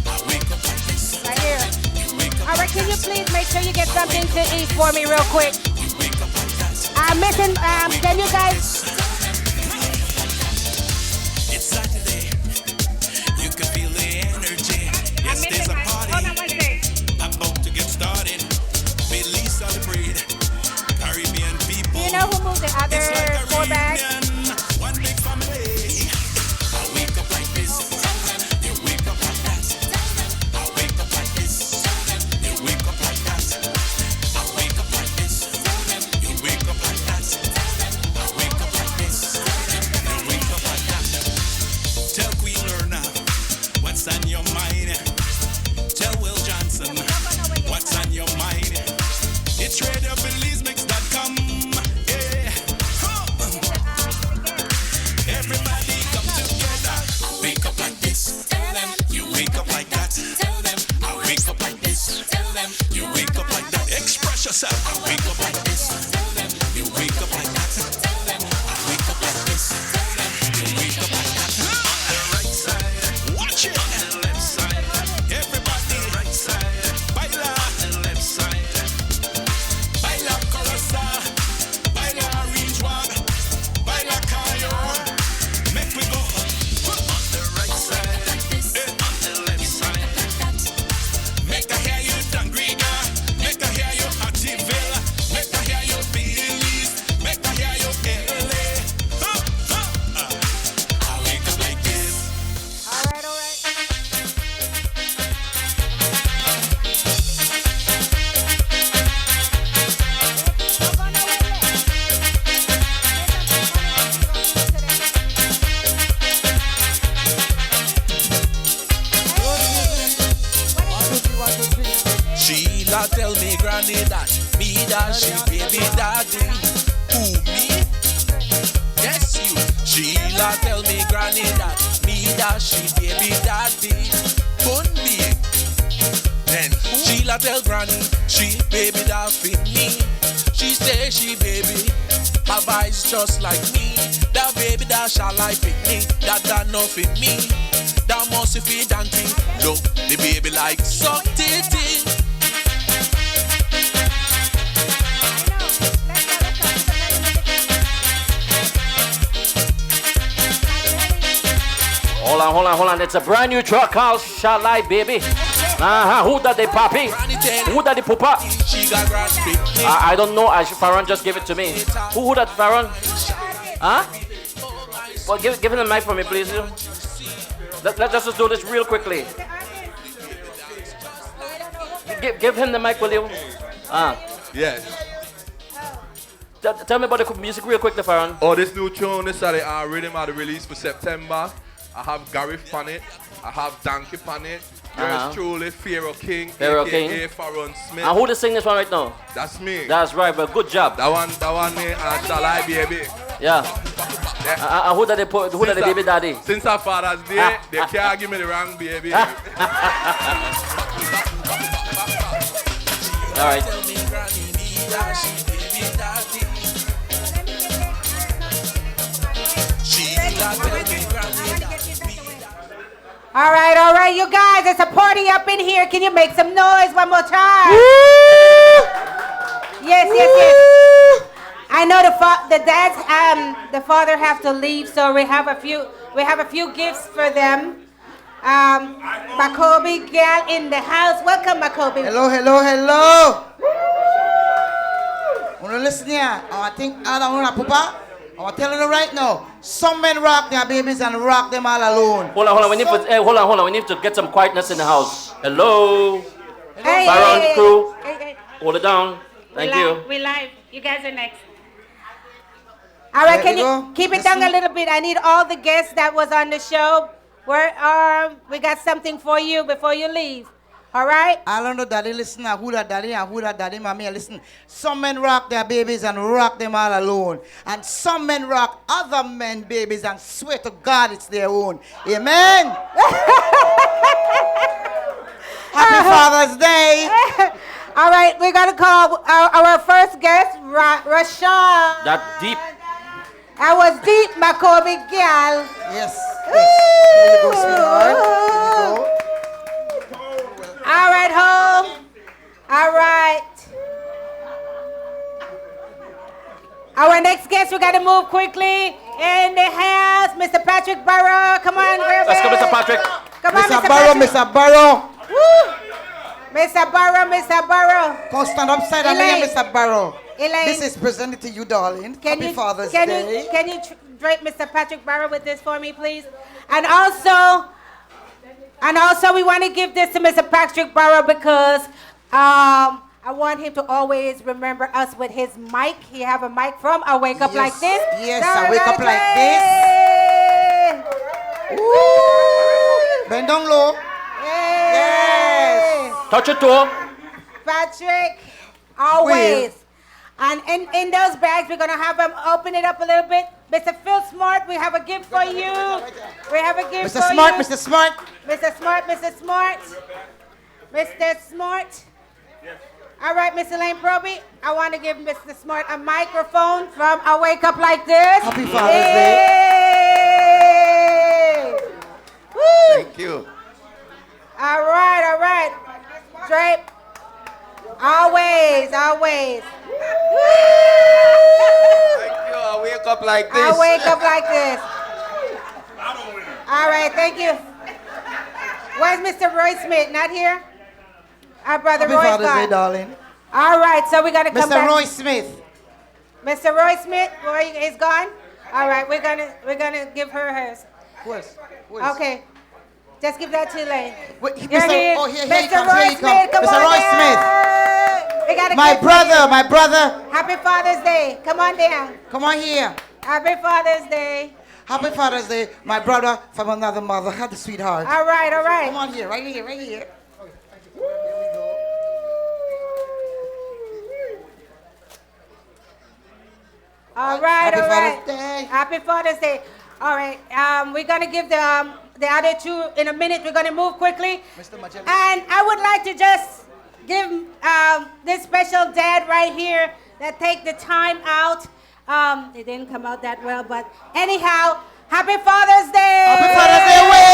I wake up like this. Right here. You wake up All right, can you please make sure you get something to eat for me real quick? You wake up like that. I'm missing, can you guys? It's Saturday. You can feel the energy. Yes, there's a party about to get started. Belize celebrate. Caribbean people. Do you know who moved the other It's like a 4 bags? reunion. One big family. I wake up like this. You wake up like that. I wake up like this. You wake up like that. I wake up like this. You wake up like that. I wake up like this. You wake up like that. Tell Queen Lorna what's on your mind. Tell Will Johnson what's on your mind. It's RadioBelizemix.com. Yeah. Everybody come together. Wake up like this. Tell them. You wake up like that. Tell them. I wake up like this. Tell them. You wake up like that. Express yourself. I wake up like this. Tell them. You wake up like that. Tell them. I wake up like this. Tell them. You wake up like that. On the right side. Watch it. On the left side. Everybody. Right side. Baila. On the left side. Baila Colosa. Baila Orange One. Baila Cayo. Make we go. On the right side. On the left side. Make I hear you Dangriga. Make I hear you Activilla. Make I hear you Belize. Make I hear you LA. I wake up like this. All right, all right. Sheila tell me granny that me that she baby daddy. Who me? Yes you. Sheila tell me granny that me that she baby daddy. Could be. Then Sheila tell granny she baby that fit me. She say she baby have eyes just like me. That baby that shall I pick me. That no fit me. That must fit donkey. Look, the baby like suck titty. Hold on. It's a brand new truck called Shalai, baby. Who that the papi? Who that the pupa? She got grand fit. I don't know. Farron just give it to me. Who that Farron? Huh? Well, give him the mic for me, please. Let's just do this real quickly. Give him the mic, will you? Yes. Tell me about the music real quickly, Farron. Oh, this new tune, this are the rhythm of the release for September. I have Gareth on it. I have Donkey on it. Yours truly, Pharaoh King, Pharaoh aka King. Faron Smith. And who to sing this one right now? That's me. That's right, but good job. That one, Dalai baby. Yeah. Who did they put? Who did the baby daddy? Since our Father's Day, they can't give me the wrong baby. All right. All right, you guys, it's a party up in here. Can you make some noise one more time? Yes. I know the father have to leave, so we have a few gifts for them. Makobi girl in the house. Welcome, Makobi. Hello. Wanna listen here? I think I don't wanna papa. I'm telling you right now, some men rock their babies and rock them all alone. Hold on. We need to, hold on. We need to get some quietness in the house. Hello. Hey, Baron crew. Hey. Hold it down. Thank you. We live. You guys are next. All right, can you keep it down a little bit? I need all the guests that was on the show. We got something for you before you leave. All right? I don't know daddy listen and who that daddy mommy listen. Some men rock their babies and rock them all alone. And some men rock other men babies and swear to God it's their own. Amen. Happy Father's Day. All right, we're going to call our first guest, Rashawn. That deep. That was deep, Makobi girl. Yes. There you go, sweetheart. There you go. All right, home. All right. Our next guest, we got to move quickly in the house. Mr. Patrick Barrow. Come on, girl. Let's go, Mr. Patrick. Come on, Mr. Barrow, Mr. Barrow. Woo. Mr. Barrow. Come stand upside down here, Mr. Barrow. Elaine. This is presented to you, darling. Happy Father's Day. Can you drape Mr. Patrick Barrow with this for me, please? And also, we want to give this to Mr. Patrick Barrow because I want him to always remember us with his mic. He have a mic from I Wake Up Like This. Yes, I Wake Up Like This. Woo. Bend down low. Yes. Touch your toe. Patrick, always. And in those bags, we're going to have them open it up a little bit. Mr. Phil Smart, we have a gift for you. We have a gift for you. Mr. Smart. Mr. Smart. All right, Miss Elaine Proby, I want to give Mr. Smart a microphone from I Wake Up Like This. Happy Father's Day. Woo. Thank you. All right. Drape. Always. Thank you. I wake up like this. I wake up like this. All right, thank you. Where's Mr. Roy Smith? Not here? Our brother Happy Roy's Father's gone. Day, darling. All right, so we got to come back. Mr. Roy Smith. Mr. Roy Smith, he's gone? All right, we're gonna give her hers. Where's? Okay. Just give that to Elaine. Wait, Here Mr. he is. Oh, here he Mr. comes. Roy Here he comes. Smith, come Mr. on Roy down. Smith. We got a My gift for you. brother. Happy Father's Day. Come on down. Come on here. Happy Father's Day. Happy Father's Day, my brother from another mother. Had the sweetheart. All right. Come on here, right here. All right. Father's Day. Happy Father's Day. All right. We're gonna give the other two in a minute. We're gonna move quickly. Mr. Magellan. And I would like to just give this special dad right here that take the time out. It didn't come out that well, but anyhow, Happy Father's Day. Happy Father's Day, Will.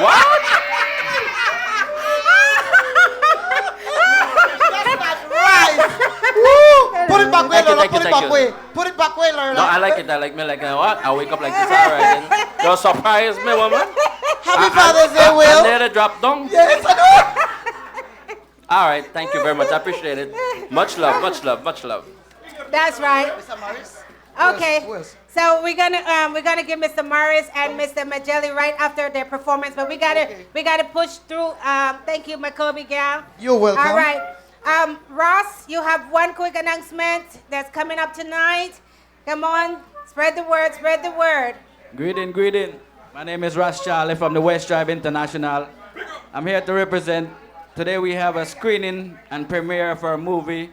What? Put it back way, Thank you, Lola. thank you, Put it thank back you. way. Put it back way, Lola. No, I like it. I like what? I wake up like this. All right. Then. You surprise me, woman. Happy Father's Day, I Will. nearly dropped down. Yes, I know. All right. Thank you very much. I appreciate it. Much love. That's right. Mr. Morris. Okay. Where's? So we're gonna give Mr. Morris and Mr. Magelli right after their performance, but we gotta push through. Thank you, Makobi gal. You're welcome. All right. Ross, you have one quick announcement that's coming up tonight. Come on, spread the word, spread the word. Greeting, greeting. My name is Ross Charlie from the West Tribe International. I'm here to represent. Today we have a screening and premiere for a movie.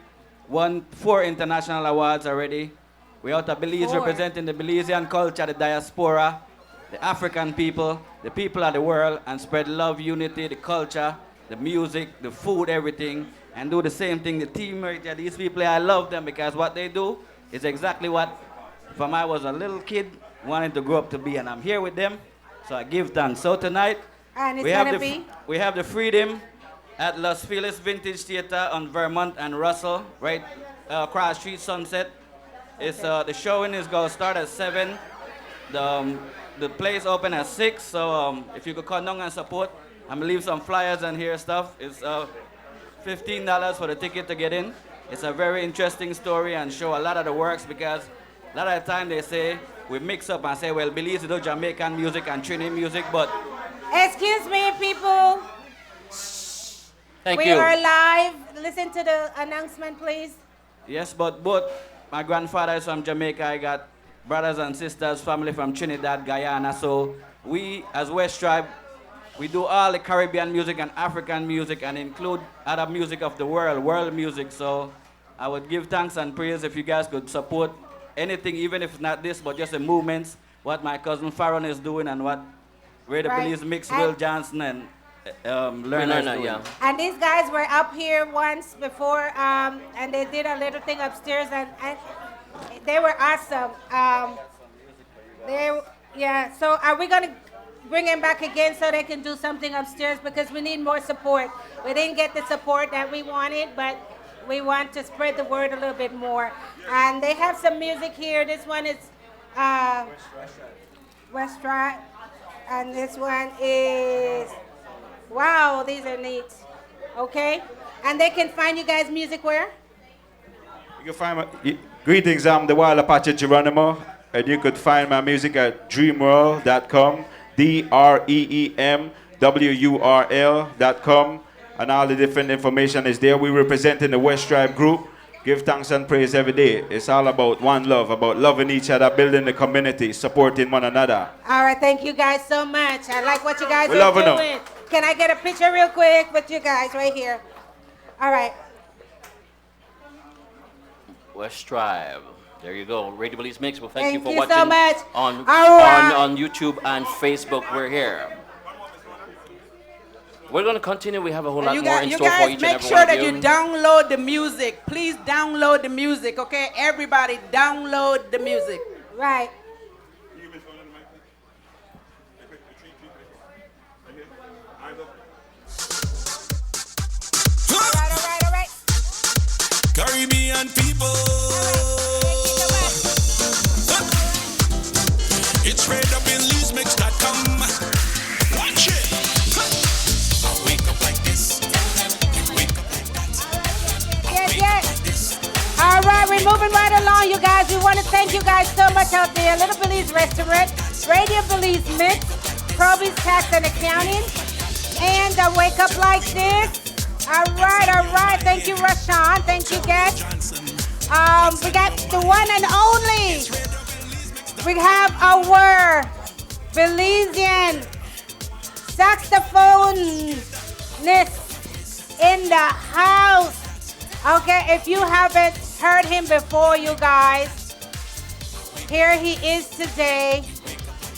Won 4 international awards already. We're out of Belize 4. representing the Belizean culture, the diaspora, the African people, the people of the world, and spread love, unity, the culture, the music, the food, everything, and do the same thing. The team right there, these people, I love them because what they do is exactly what, from I was a little kid, wanted to grow up to be, and I'm here with them, so I give thanks. So tonight, And it's we have gonna the be? we have the Freedom at Los Feliz Vintage Theater on Vermont and Russell, right across Street Sunset. It's the showing is gonna start at 7. The place open at 6. So if you could come down and support, I'm gonna leave some flyers and here stuff. It's $15 for the ticket to get in. It's a very interesting story and show a lot of the works because a lot of the time they say we mix up and say, well, Belize do Jamaican music and Trini music, but Excuse me, people. Thank we you. are live. Listen to the announcement, please. yes, but both my grandfather is from Jamaica. I got brothers and sisters, family from Trinidad, Guyana. So we, as West Tribe, we do all the Caribbean music and African music and include other music of the world music. So I would give thanks and praise if you guys could support anything, even if not this, but just the movements, what my cousin Farron is doing and what Radio Belizemix, Will Johnson, and Lerner is doing. Yeah. And these guys were up here once before, and they did a little thing upstairs, and they were awesome. So are we gonna bring them back again so they can do something upstairs because we need more support. We didn't get the support that we wanted, but we want to spread the word a little bit more. And they have some music here. This one is West Tribe, and this one is, wow, these are neat. Okay, and they can find you guys music where? You can find my greetings. I'm the Wild Apache Geronimo, and you could find my music at dreamworld.com, DREEMWURL.com, and all the different information is there. We represent in the West Tribe group. Give thanks and praise every day. It's all about one love, about loving each other, building the community, supporting one another. All right, thank you guys so much. I like what you guys We are love doing. them. Can I get a picture real quick with you guys right here? All right. West Tribe. There you go. Radio Belizemix. Well, thank you Thank for you watching so much. on All right. on YouTube and Facebook. We're here. We're going to continue. We have a whole lot more in You store for guys each and make every sure one that of you download the music. Please download the music, okay? Everybody download the music. Right. All right. Caribbean people. It's RadioBelizemix.com. Watch it. I wake up like this. I wake up like that. Yes. All right, we're moving right along, you guys. We want to thank you guys so much out there. Little Belize Restaurant, Radio Belizemix, Proby's Tax and Accounting, and Wake Up Like This. All right. Thank you, Rashawn. Thank you, guys. We got the one and only. We have our Belizean saxophonist in the house. Okay, if you haven't heard him before, you guys, here he is today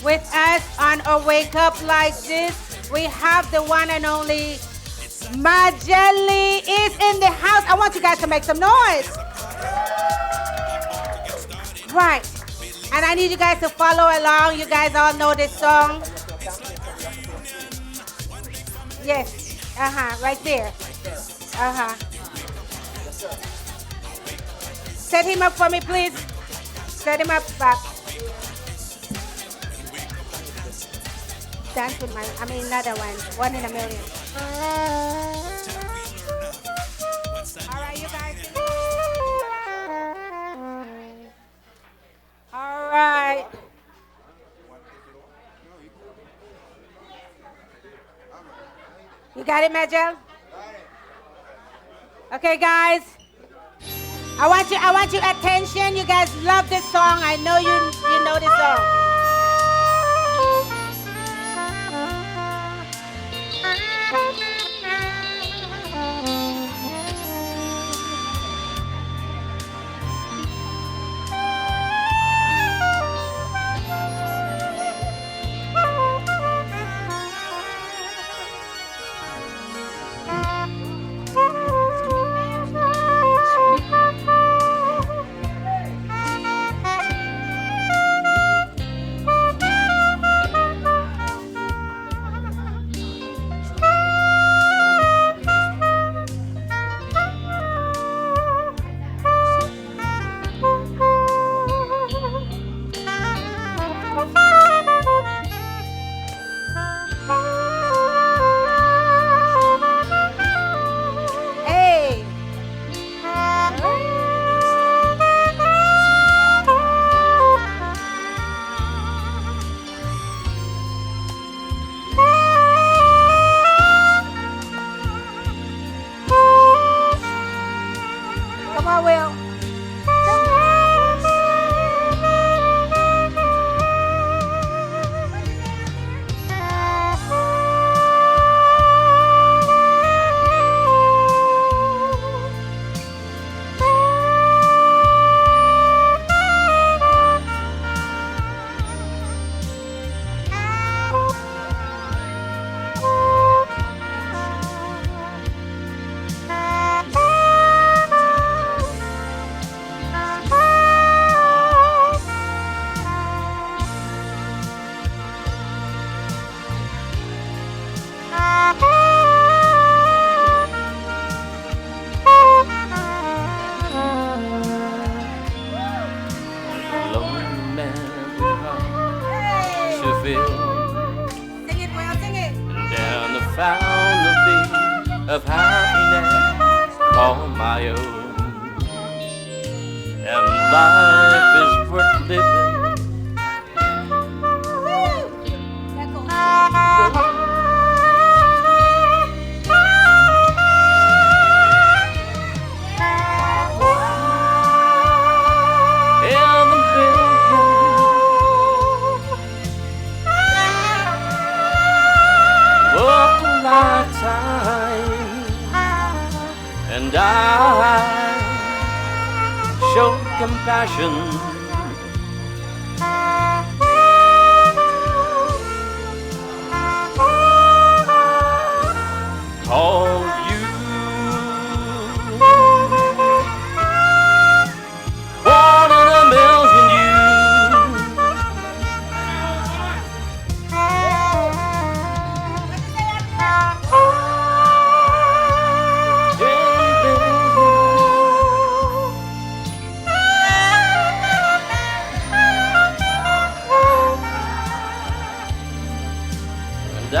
with us on a Wake Up Like This. We have the one and only Majelli is in the house. I want you guys to make some noise. Right. And I need you guys to follow along. You guys all know this song. Yes. Right there. Set him up for me, please. Set him up back. Dance with another one. One in a million. All right, you guys. All right. You got it, Majel? Okay, guys. I want your attention. You guys love this song. I know you know this song. Of happiness call my own, and life is worth living. In the middle of a lifetime. And I show compassion. Call you one in a million and I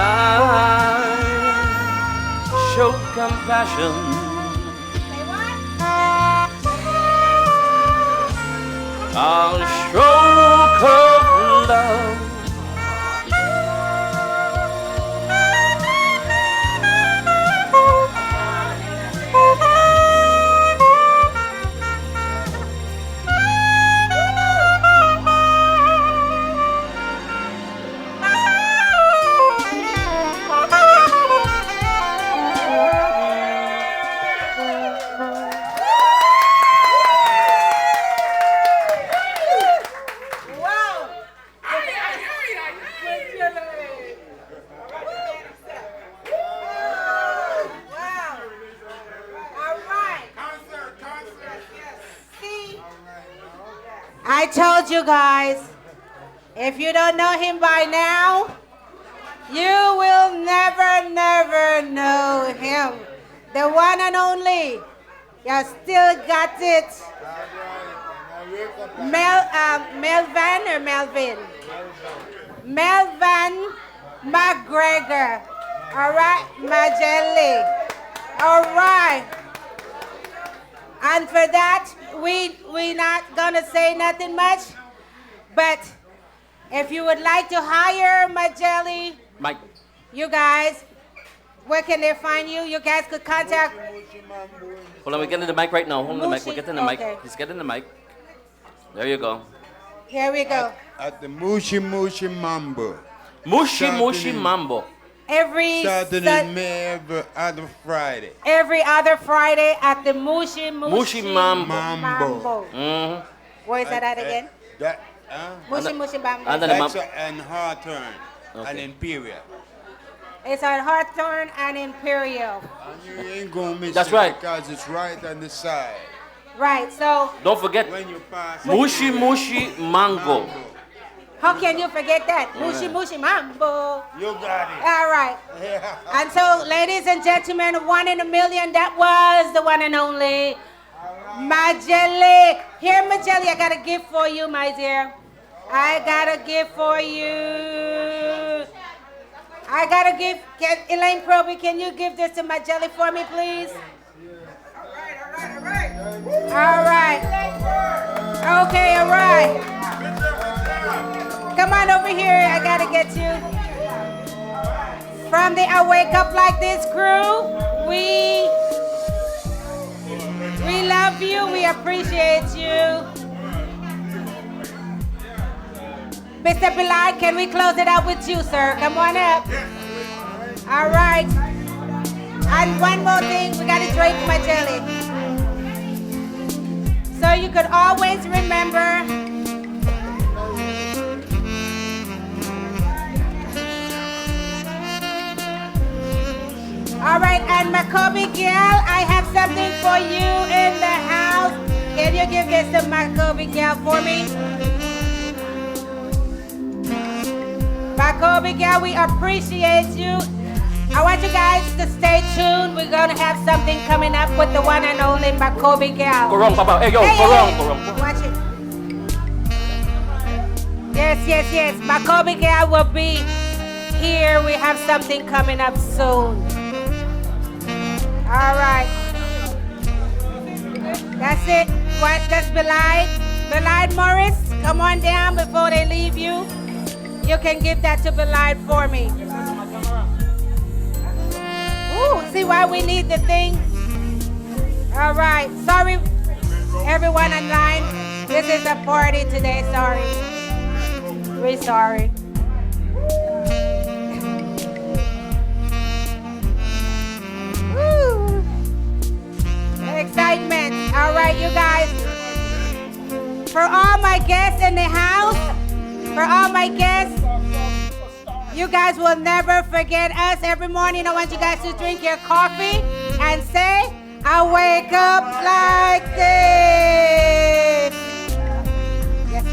show compassion. I'll stroke of love. I told you guys, if you don't know him by now, you will never, never know him. The one and only. You still got it. Melvin or Melvin? Melvin McGregor. All right, Majelli. All right. And for that, we not gonna say nothing much, but if you would like to hire Majelli, Mike, you guys, Where can they find you? You guys could contact. Hold on, we're getting the mic right now. Hold on the mic. We're Mushi? getting the mic. Okay. He's getting the mic. There you go. Here we go. At the Mushi Mushi Mambo. Mushi Starting Mushi in- Mambo. Starting in May every other Friday. Every other Friday at the Mushi Mushi Mambo. Mambo. Mm-hmm. Where is that at again? That, Mushi Mushi Mambo. and then That's an Hawthorne and Imperial. It's on Hawthorne and Imperial. And you ain't gonna miss That's it right. because it's right on the side. Right, so Don't forget When you pass Mushi Mushi Mango. how can you forget that? Mushi Mushi Mambo. You got it. All right. And so, ladies and gentlemen, 1 in a million, that was the one and only Majele. Here, Majele, I got a gift for you, my dear. I got a gift for you. I got a gift. Elaine Proby, can you give this to Majele for me, please? All right. Okay, all right. Come on over here. I got to get you. From the I Wake Up Like This crew, we love you. We appreciate you. Mr. Bilal, can we close it out with you, sir? Come on up. All right. And one more thing, we got to drink my jelly. So you could always remember all right, and Makobi girl, I have something for you in the house. Can you give this to Makobi girl for me? Makobi girl, we appreciate you. I want you guys to stay tuned. We're going to have something coming up with the one and only Makobi girl. Go wrong, Papa. Hey, yo, go wrong, go wrong. Watch it. Yes. Makobi girl will be here. We have something coming up soon. All right. That's it. What? That's Belide. Belide Morris, come on down before they leave you. You can give that to Belide for me. Ooh, see why we need the thing? All right. Sorry, everyone online. This is a party today. Sorry. We're sorry. Woo. Excitement. All right, you guys. For all my guests in the house, for all my guests, you guys will never forget us. Every morning, I want you guys to drink your coffee and say, I wake up like this. Yes,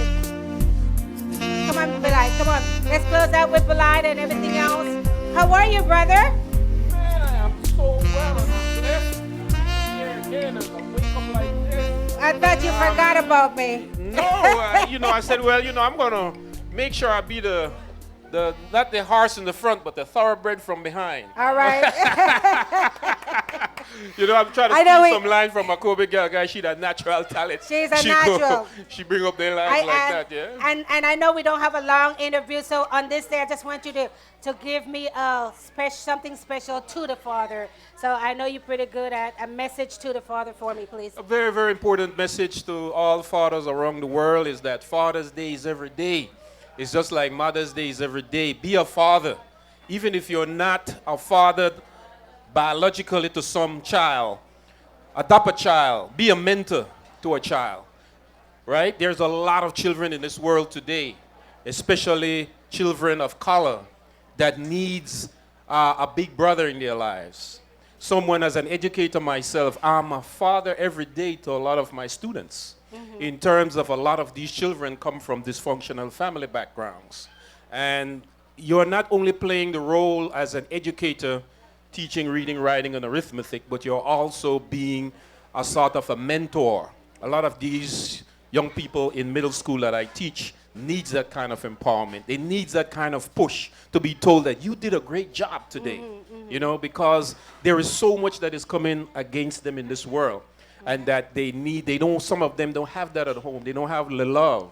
come on, Belide, come on. Let's close out with Belide and everything else. How are you, brother? Man, I am so well. Here again, as I wake up like this. I thought you forgot about me. No, I said, well, I'm going to make sure I be the not the horse in the front, but the thoroughbred from behind. All right. I'm trying to steal some line from a Kobe girl guy. She's a natural talent. She's a natural. She bring up their lines like that, yeah. And I know we don't have a long interview, so on this day, I just want you to give me something special to the Father. So I know you're pretty good at a message to the Father for me, please. A very, very important message to all fathers around the world is that Father's Day is every day. It's just like Mother's Day is every day. Be a father. Even if you're not a father biologically to some child, adopt a child. Be a mentor to a child. Right? There's a lot of children in this world today, especially children of color, that needs a big brother in their lives. Someone, as an educator myself, I'm a father every day to a lot of my students. In terms of a lot of these children come from dysfunctional family backgrounds. And you're not only playing the role as an educator, teaching reading, writing, and arithmetic, but you're also being a sort of a mentor. A lot of these young people in middle school that I teach needs that kind of empowerment. They need that kind of push to be told that you did a great job today, because there is so much that is coming against them in this world. And that some of them don't have that at home. They don't have the love.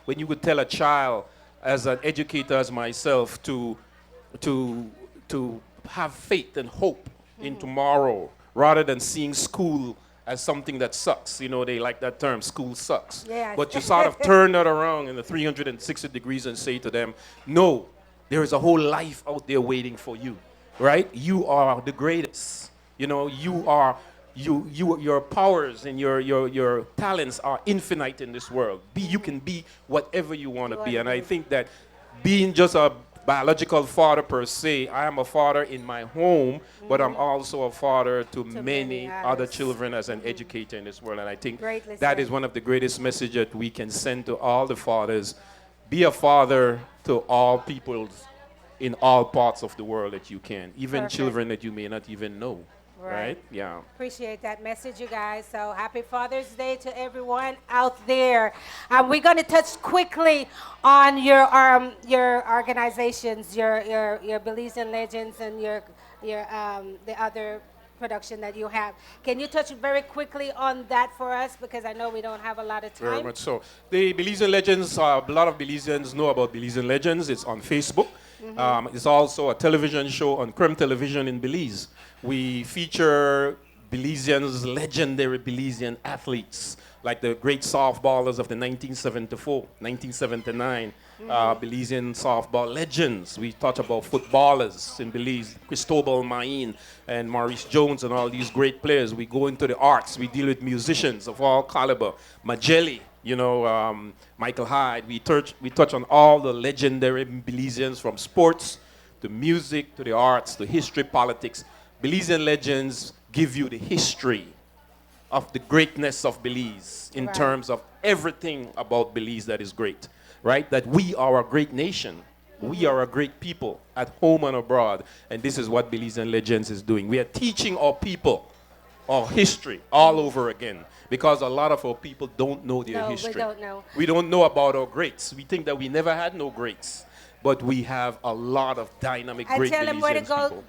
When you could tell a child, as an educator as myself, to have faith and hope in tomorrow rather than seeing school as something that sucks. You know, they like that term, school sucks. Yes. But you sort of turn that around in the 360 degrees and say to them, no, there is a whole life out there waiting for you, right? You are the greatest. You know, your powers and your talents are infinite in this world. You can be whatever you want to be. And I think that being just a biological father per se, I am a father in my home, but I'm also a father to many other children as an educator in this world. And I think that is one of the greatest messages that we can send to all the fathers. Be a father to all people in all parts of the world that you can, even children that you may not even know. Right? Yeah. Appreciate that message, you guys. So happy Father's Day to everyone out there. We're going to touch quickly on your organizations, your Belizean Legends, and your the other production that you have. Can you touch very quickly on that for us, because I know we don't have a lot of time. Very much so. The Belizean Legends, a lot of Belizeans know about Belizean Legends. It's on Facebook. It's also a television show on Creme Television in Belize. We feature Belizeans, legendary Belizean athletes, like the great softballers of the 1974, 1979 Belizean softball legends. We talk about footballers in Belize, Cristobal Main and Maurice Jones and all these great players. We go into the arts. We deal with musicians of all caliber. Majelli, you know, Michael Hyde. We touch on all the legendary Belizeans, from sports to music to the arts to history, politics. Belizean Legends give you the history of the greatness of Belize in terms of everything about Belize that is great, right? That we are a great nation. We are a great people at home and abroad. And this is what Belizean Legends is doing. We are teaching our people our history all over again, because a lot of our people don't know their history. We don't know. We don't know about our greats. We think that we never had no greats. But we have a lot of dynamic, great Belizeans. I tell them where to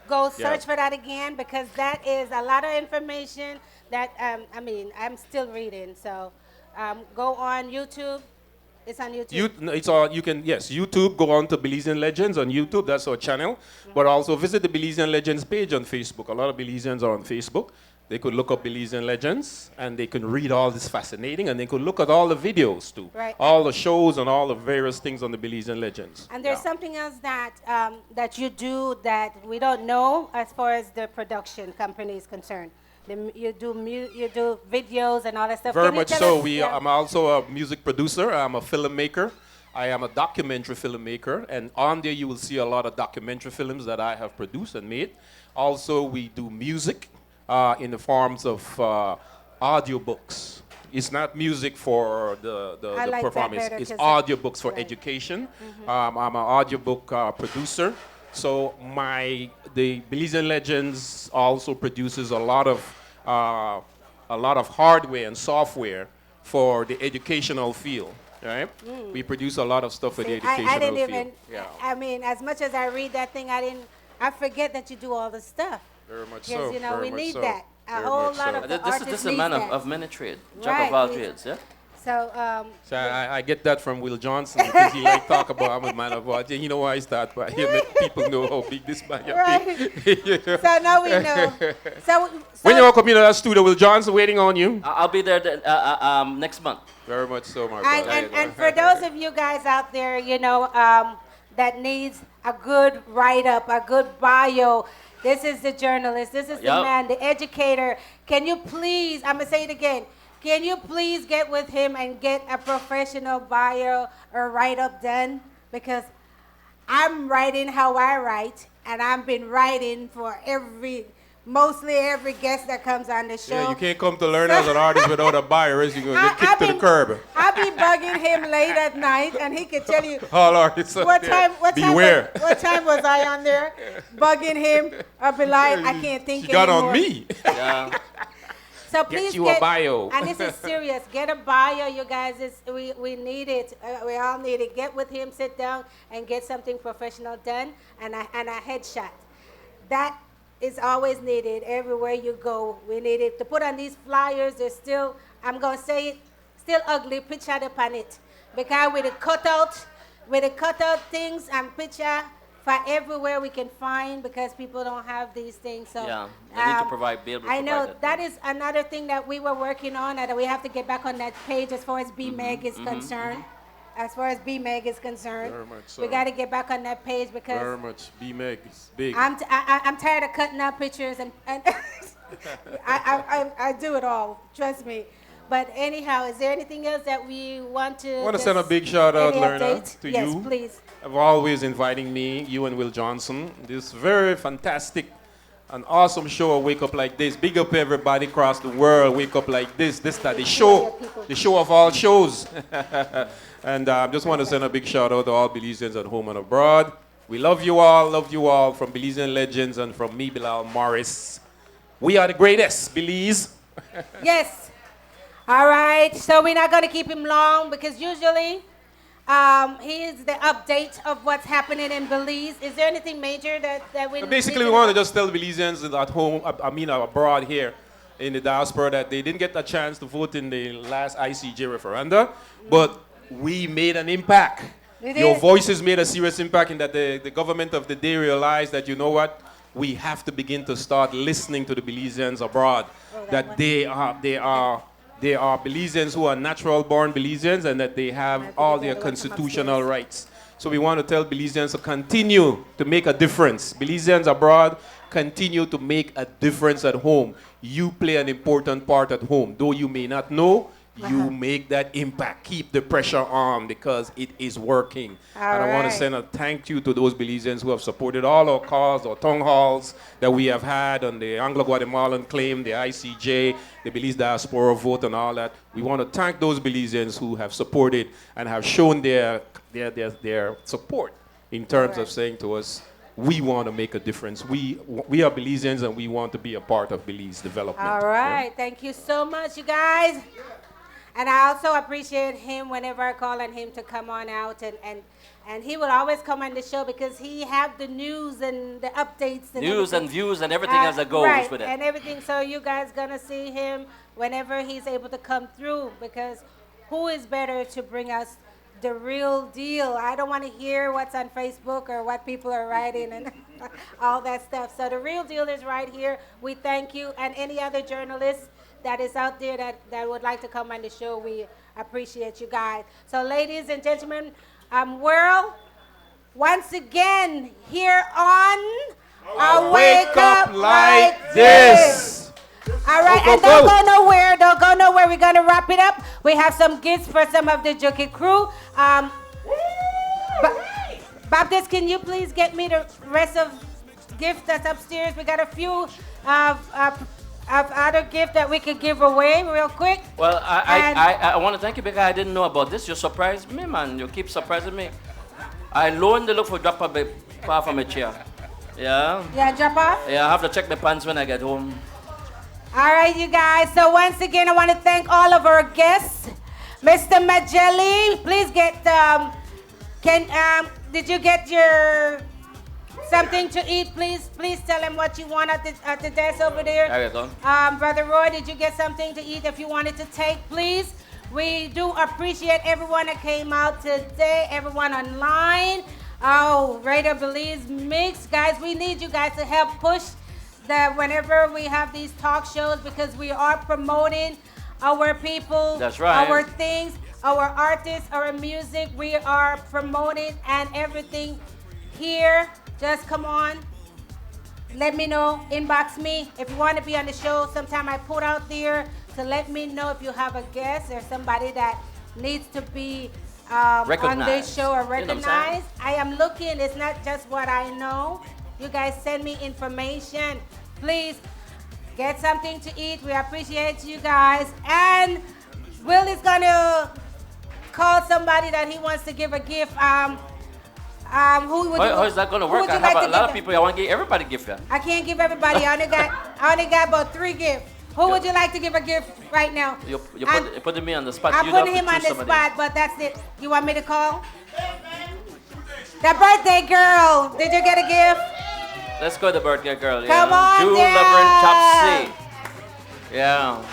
go search for that again, because that is a lot of information that, I mean, I'm still reading. So go on YouTube. It's on YouTube. You can, yes, YouTube. Go on to Belizean Legends on YouTube. That's our channel. But also visit the Belizean Legends page on Facebook. A lot of Belizeans are on Facebook. They could look up Belizean Legends, and they can read all this fascinating, and they could look at all the videos too. Right. All the shows and all the various things on the Belizean Legends. And there's something else that that you do that we don't know as far as the production company is concerned. You do videos and all that stuff. Very much so. I'm also a music producer. I'm a filmmaker. I am a documentary filmmaker, and on there you will see a lot of documentary films that I have produced and made. Also, we do music. In the forms of audiobooks. It's not music for the performance. It's audiobooks for education. I'm an audiobook producer. So the Belizean Legends also produces a lot of hardware and software for the educational field. Right? We produce a lot of stuff for the educational I didn't field. even. Yeah. I mean, as much as I read that thing, I forget that you do all the stuff. Very much so. Because, you know, we need that. A Very whole lot of the artists This is a man of many trades, jack right. of all trades, yeah? So, so I get that from Will Johnson, because he like talk about I'm a man of all trades. You know why I start by him? People know how big this man is. Right. You know? So now we know. So when you come into that studio, Will Johnson waiting on you? I'll be there next month. Very much so, my brother. And for those of you guys out there, you know, that needs a good write-up, a good bio, this is the journalist, this is the man, the educator. Can you please, I'm going to say it again, can you please get with him and get a professional bio or write-up done? Because I'm writing how I write, and I've been writing for mostly every guest that comes on the show. Yeah, you can't come to learn as an artist without a bio, or else you're going to get kicked to the curb. I be bugging him late at night, and he can tell you all artists what time was I on there? Bugging him. I'll be like, I can't think anymore. Got on me. Yeah. So please get you a bio. And this is serious. Get a bio, you guys. We need it. We all need it. Get with him, sit down, and get something professional done, and a headshot. That is always needed everywhere you go. We need it. To put on these flyers, they're still, I'm going to say it, still ugly, picture upon it. Because with the cutout things and picture, everywhere we can find because people don't have these things. So Yeah, they need to provide, be able to I know provide that is another thing that we were working on, that we have to get back on that page as far as BMEG is concerned. As far as BMEG is concerned, Very much so. we got to get back on that page because Very much. BMEG is big. I'm tired of cutting out pictures and I do it all. Trust me. But anyhow, is there anything else that we want to? I want to send a big shout out, any Lerna, updates? to Yes, you. please. Of always inviting me, you and Will Johnson. This very fantastic and awesome show, Wake Up Like This. Big up everybody across the world. Wake Up Like This. This is the show of all shows. And I just want to send a big shout out to all Belizeans at home and abroad. We love you all from Belizean legends and from me, Bilal Morris. We are the greatest, Belize. Yes. All right. So we're not going to keep him long because usually he is the update of what's happening in Belize. Is there anything major that we Basically, we want to just tell Belizeans at home, abroad here in the diaspora, that they didn't get a chance to vote in the last ICJ referendum, but we made an impact. Your voices made a serious impact in that the government of the day realized that, you know what, we have to begin to start listening to the Belizeans abroad, that they are Belizeans who are natural-born Belizeans and that they have all their constitutional rights. So we want to tell Belizeans to continue to make a difference. Belizeans abroad, continue to make a difference at home. You play an important part at home. Though you may not know, you make that impact. Keep the pressure on because it is working. And I want to send a thank you to those Belizeans who have supported all our cause, our town halls that we have had on the Anglo-Guatemalan claim, the ICJ, the Belize diaspora vote and all that. We want to thank those Belizeans who have supported and have shown their support in terms of saying to us, we want to make a difference. We are Belizeans and we want to be a part of Belize development. All right. Thank you so much, you guys. And I also appreciate him whenever I call on him to come on out. And he will always come on the show because he have the news and the updates. And news everything. and views and everything as it goes right, with it. and everything. So you guys going to see him whenever he's able to come through because who is better to bring us the real deal? I don't want to hear what's on Facebook or what people are writing and all that stuff. So the real deal is right here. We thank you. And any other journalists that is out there that would like to come on the show, we appreciate you guys. So ladies and gentlemen, world, once again, here on a Wake Up Like This. All right, and don't go nowhere. Don't go nowhere. We're going to wrap it up. We have some gifts for some of the Jockey crew. Baptist, can you please get me the rest of gifts that's upstairs? We got a few other gift that we could give away real quick. Well, I want to thank you because I didn't know about this. You surprised me, man. You keep surprising me. I learned to look for drop off part from my chair. Yeah? Yeah, drop off? Yeah, I have to check my pants when I get home. All right, you guys. So once again, I want to thank all of our guests. Mr. Majeli, please get, did you get your something to eat, please? Please tell him what you want at the desk over there. Brother Roy, did you get something to eat if you wanted to take, please? We do appreciate everyone that came out today, everyone online. Oh, Radio Belizemix. Guys, we need you guys to help push that whenever we have these talk shows because we are promoting our people, that's right, our things, our artists, our music. We are promoting and everything here. Just come on, let me know, inbox me. If you want to be on the show, sometime I put out there to let me know if you have a guest or somebody that needs to be on this show or recognized. You know I am looking, it's not just what I know. You guys send me information. Please get something to eat. We appreciate you guys. And Will is going to call somebody that he wants to give a gift. How is that going to work? I have a lot of people. I want to give everybody a gift. Yeah. I can't give everybody. I only got about 3 gifts. Who would you like to give a gift right now? You're putting me on the spot. I'm putting him on the spot, but that's it. You want me to call? The birthday girl. Did you get a gift? Let's go to the birthday girl. Come on, June Laverne Top C. Yeah.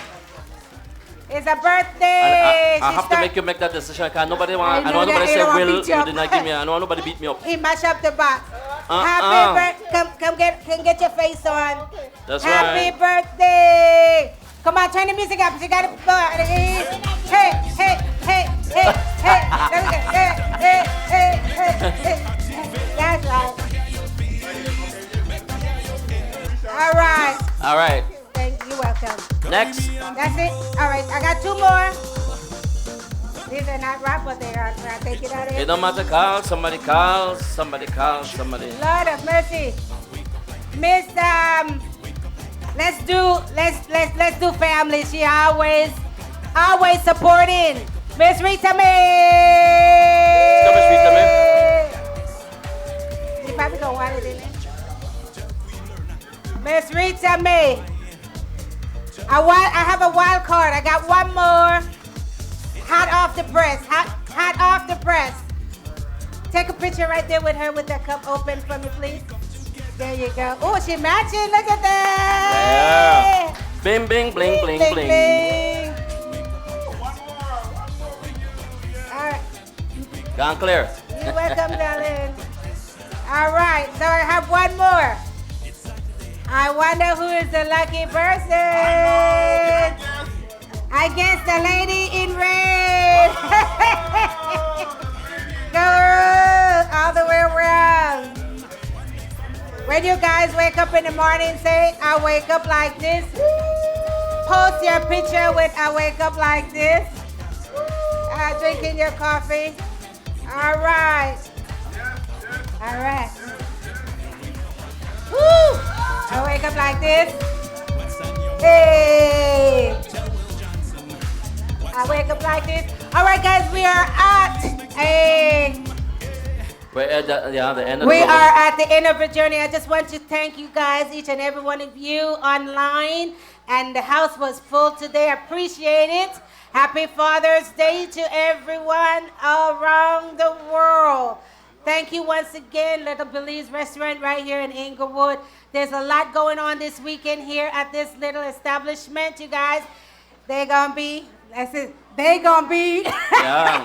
It's a birthday. I have to make you make that decision because nobody want. I know nobody say Will. You did not give me. I know nobody beat me up. He mashed up the box. Happy birthday. Come get your face on. That's Happy right. birthday. Come on, turn the music up. You got to. Hey, hey, hey, hey, hey. Hey. That's right. All right. All right. Thank you. You're welcome. Next. That's it. All right. I got 2 more. These are not rap, but they are. I take it out of here. It don't matter. Call somebody. Call somebody. Lord of mercy, Miss let's do family. She always supporting Miss Rita May. Come, Miss Rita May. She probably don't want it in there. Miss Rita May. I have a wild card. I got 1 more. Hot off the press. Hot off the press. Take a picture right there with her with that cup open for me, please. There you go. Oh, she matching. Look at that. Yeah. Bing, bing, bling, bling, bling. All right. Gone clear. You're welcome, darling. All right. So I have 1 more. I wonder who is the lucky person. I guess the lady in red. Girl, all the way around. When you guys wake up in the morning, say, I wake up like this. Post your picture with I wake up like this. Drinking your coffee. All right. All right. Woo! I wake up like this. Hey! I wake up like this. All right, guys, we are at We're at the end of we the are at the end of the journey. I just want to thank you guys, each and every one of you online. And the house was full today. I appreciate it. Happy Father's Day to everyone around the world. Thank you once again, Little Belize Restaurant right here in Inglewood. There's a lot going on this weekend here at this little establishment, you guys. They're going to be, that's it, they're going to be. Yeah.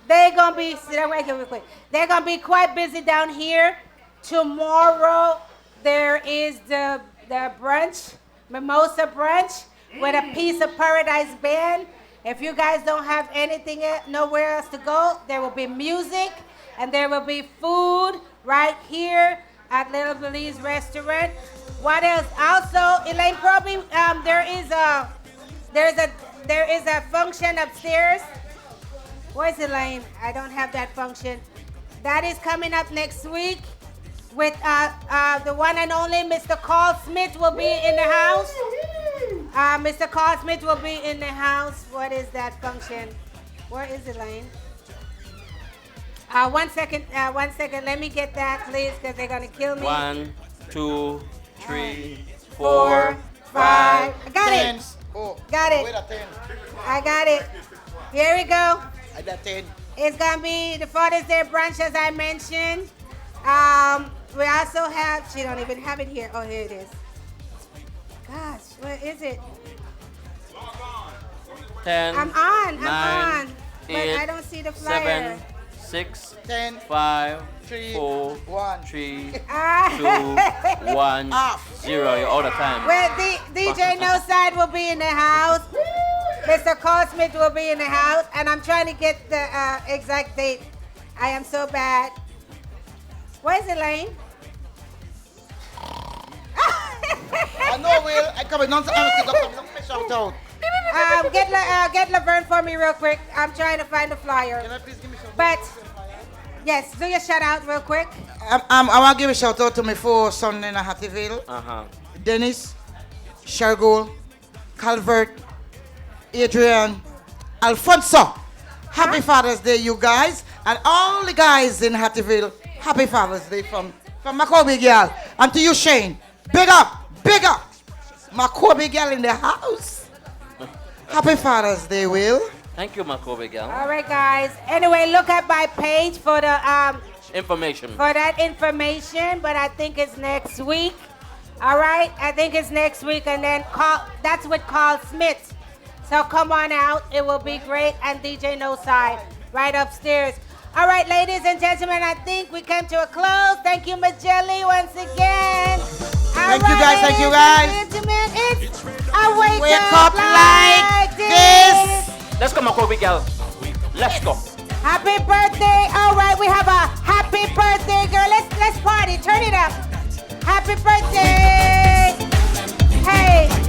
They're going to be, sit down right here real quick. They're going to be quite busy down here. Tomorrow, there is the brunch, mimosa brunch, with a Piece of Paradise band. If you guys don't have anything, nowhere else to go, there will be music and there will be food right here at Little Belize Restaurant. What else? Also, Elaine, probably there is a function upstairs. Where's Elaine? I don't have that function. That is coming up next week with the one and only Mr. Carl Smith will be in the house. Mr. Carl Smith will be in the house. What is that function? Where is Elaine? 1 second. 1 second. Let me get that, please, because they're gonna kill me. 1, 2, 3, 4, 5. I got it. Oh, Got it. wait a 10. I got it. Here we go. I got 10. It's gonna be the Father's Day brunch, as I mentioned. We also have. She don't even have it here. Oh, here it is. Gosh, where is it? 10, I'm on. 9, But 8, I don't see the flyer. 7, 6, 10, 5, 3, 4, 1, 3, 2, Ah. 1, 0. You're out of time. Well, DJ No Side will be in the house. Mr. Carl Smith will be in the house. And I'm trying to get the exact date. I am so bad. Where's Elaine? I know, Will. I come in nonsense. Shout out. Get Laverne for me real quick. I'm trying to find the flyer. Can I please give me shout out? But, yes, do your shout out real quick. I want to give a shout out to my 4 sons in Hattieville. Dennis, Shergold, Calvert, Adrian, Alfonso. Happy Father's Day, you guys. And all the guys in Hattieville, happy Father's Day from Macoby girl. And to you, Shane. Big up. Macoby girl in the house. Happy Father's Day, Will. Thank you, Makobe gal. All right, guys. Anyway, look at my page for the Information. for that information. But I think it's next week. All right, I think it's next week, and then that's with Carl Smith. So come on out. It will be great. And DJ No Side right upstairs. All right, ladies and gentlemen, I think we came to a close. Thank you, Majelli, once again. Thank you guys, thank you guys. Gentlemen, it's a wake up like this. Let's go, Makobi girl. Let's go. Happy birthday. All right, we have a happy birthday, girl. Let's party. Turn it up. Happy birthday. Hey.